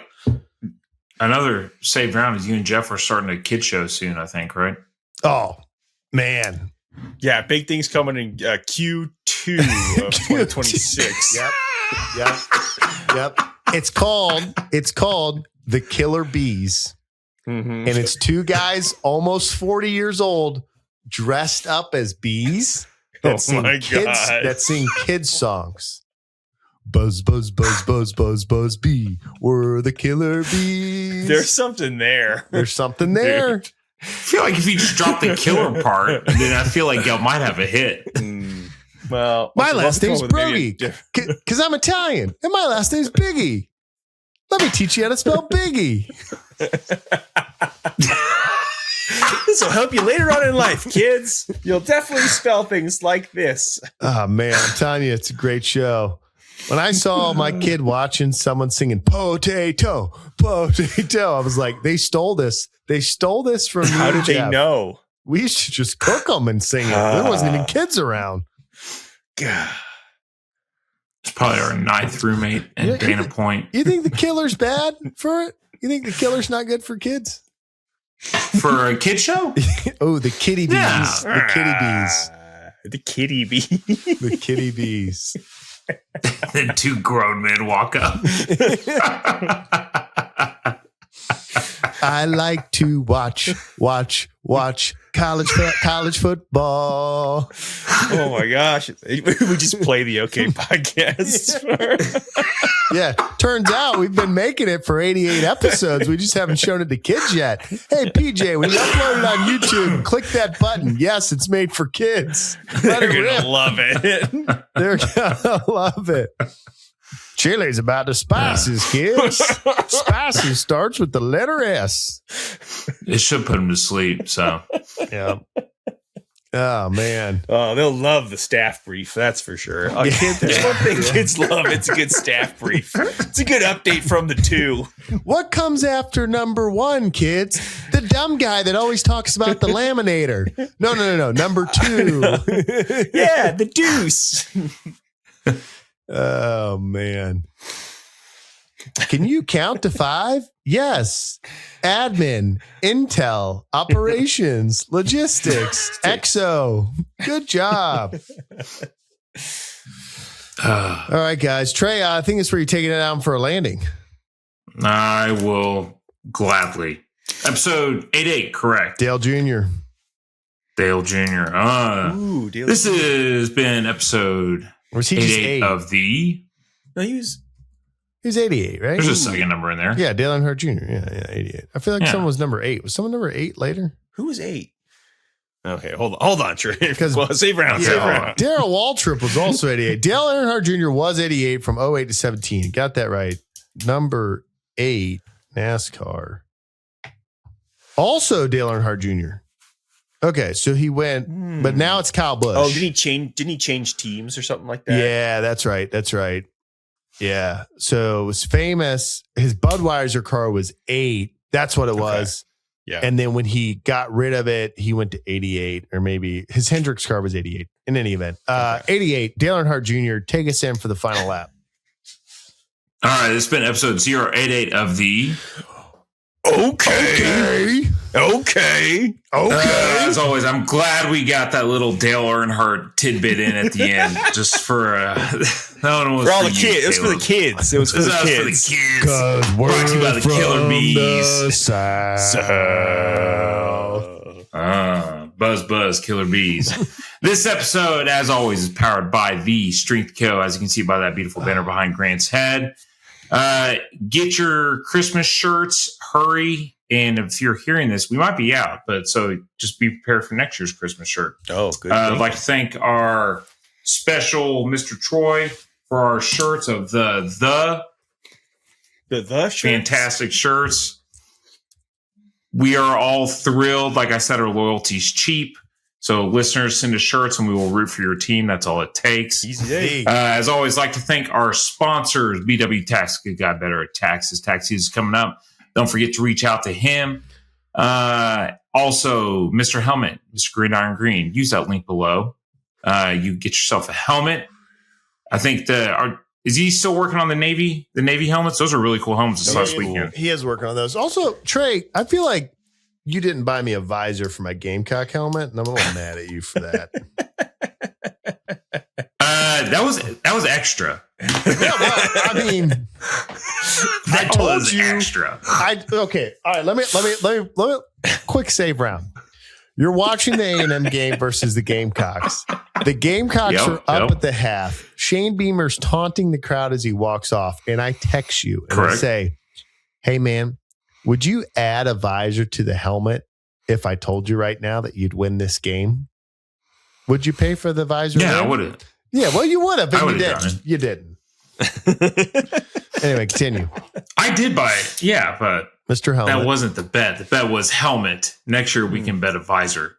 another saved round is you and Jeff are starting a kid show soon, I think, right? Oh, man. Yeah, big things coming in Q2 of 2026. Yep. It's called The Killer Bees. Mm-hmm. And it's 2 guys almost 40 years old dressed up as bees that sing kids songs. Buzz, buzz, buzz, buzz, buzz, buzz, bee. We're the killer bees. There's something there. There's something there. Dude. I feel like if you just drop the killer part, then I feel like y'all might have a hit. Well, my last name's Broggi because I'm Italian, and my last name's Biggie. Let me teach you how to spell Biggie. This will help you later on in life, kids. You'll definitely spell things like this. Oh, man, I'm telling you, it's a great show. When I saw my kid watching someone singing potato, potato, I was like, they stole this. They stole this from me. How did they know? We should just cook them and sing it. There wasn't even kids around. God. It's probably our 9th roommate and Dana Point. You think the killer's bad for it? You think the killer's not good for kids? For a kid show? Oh, the kitty bees. Yeah. The kitty bees. The kitty bees. The kitty bees. Then 2 grown men walk up. I like to watch college football. Oh my gosh. We just play the OK podcast. Yeah. Turns out we've been making it for 88 episodes. We just haven't shown it to kids yet. Hey, PJ, when you upload it on YouTube, click that button. Yes, it's made for kids. They're going to love it. They're going to love it. Chili's about the spices, kids. Spices starts with the letter S. It should put them to sleep. So, yeah. Oh, man. Oh, they'll love the staff brief. That's for sure. There's one thing kids love. It's a good staff brief. It's a good update from the 2. What comes after number 1, kids? The dumb guy that always talks about the laminator. No. Number 2. Yeah, the deuce. Oh, man. Can you count to 5? Yes. Admin, Intel, operations, logistics, EXO. Good job. All right, guys. Trey, I think it's where you're taking it down for a landing. I will gladly. Episode 88, correct. Dale Jr. Dale Jr. Ooh, Dale This Jr. has been episode Was he just 88 8? of the... No, he was 88, right? There's a second number in there. Yeah, Dale Earnhardt Jr. Yeah, 88. I feel like someone was number 8. Was someone number 8 later? who was 8? Okay, hold on, Trey. Because save round. Darrell Waltrip was also 88. Dale Earnhardt Jr. was 88 from 08 to 17. Got that right. Number 8, NASCAR. Also Dale Earnhardt Jr. Okay, so he went, but now it's Kyle Busch. Oh, didn't he change teams or something like that? Yeah, that's right. Yeah. So it was famous. His Budweiser car was 8. That's what it was. Yeah. And then when he got rid of it, he went to 88, or maybe his Hendricks car was 88. In any event, 88, Dale Earnhardt Jr., take us in for the final lap. All right, this has been episode 088 of the... Okay. As always, I'm glad we got that little Dale Earnhardt tidbit in at the end, just for that one was for all the you, kids. It was for the kids. It was for the kids. Because we're Brought to you by the Killer Bees. the South. Buzz, Killer Bees. This episode, as always, is powered by The Strength Co. As you can see by that beautiful banner behind Grant's head. Get your Christmas shirts, hurry. And if you're hearing this, we might be out, but so just be prepared for next year's Christmas shirt. Oh, good. I'd like to thank our special Mr. Troy for our shirts of the shirts? fantastic shirts. We are all thrilled. Like I said, our loyalty's cheap. So listeners, send us shirts and we will root for your team. That's all it takes. Easy day. As always, like to thank our sponsors, BW Tax. Good God, better at taxes. Tax season is coming up. Don't forget to reach out to him. Also, Mr. Helmet, Mr. Gridiron Green. Use that link below. You get yourself a helmet. I think is he still working on the Navy helmets? Those are really cool helmets this last weekend. He is working on those. Also, Trey, I feel like you didn't buy me a visor for my Gamecock helmet, and I'm a little mad at you for that. That was extra. Yeah, well, I mean, I told you extra. Okay. All right. Let me quick save round. You're watching the A&M game versus the Gamecocks. The Gamecocks are up at the half. Shane Beamer's taunting the crowd as he walks off, and I text you and I say, "Hey man, would you add a visor to the helmet if I told you right now that you'd win this game? Would you pay for the visor?" Yeah, I would have. Yeah, well, you would have, but you didn't. You didn't. Anyway, continue. I did buy it. Yeah, but Mr. Helmet. That wasn't the bet. The bet was helmet. Next year we can bet a visor.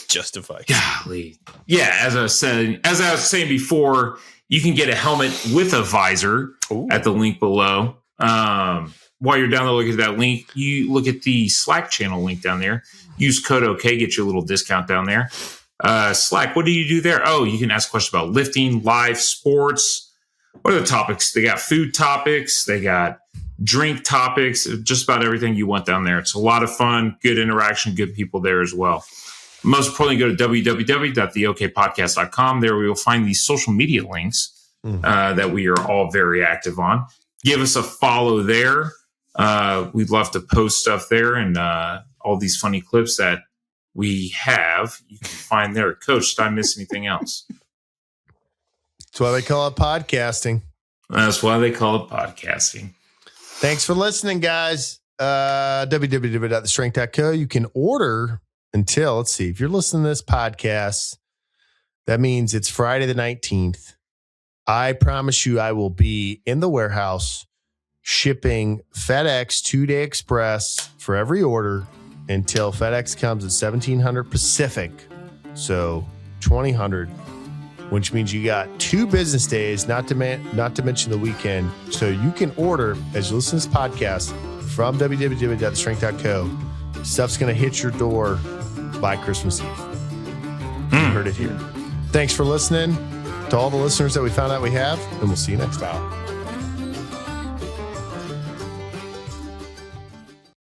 Justified. Golly. Yeah, as I was saying before, you can get a helmet with a visor at the link below. While you're down there looking at that link, you look at the Slack channel link down there. Use code OK, get you a little discount down there. Slack, what do you do there? Oh, you can ask questions about lifting, live, sports. What are the topics? They got food topics. They got drink topics. Just about everything you want down there. It's a lot of fun, good interaction, good people there as well. Most importantly, go to www.theokpodcast.com. There we will find these social media links that we are all very active on. Give us a follow there. We'd love to post stuff there and all these funny clips that we have. You can find there. Coach, did I miss anything else? That's why they call it podcasting. That's why they call it podcasting. Thanks for listening, guys. www.thestrength.co. You can order until, let's see, if you're listening to this podcast, that means it's Friday the 19th. I promise you I will be in the warehouse shipping FedEx 2-day express for every order until FedEx comes at 1700 Pacific. So 2000, which means you got 2 business days, not to mention the weekend. So you can order, as you listen to this podcast, from www.thestrength.co. Stuff's going to hit your door by Christmas Eve. You heard it here. Thanks for listening to all the listeners that we found out we have, and we'll see you next time.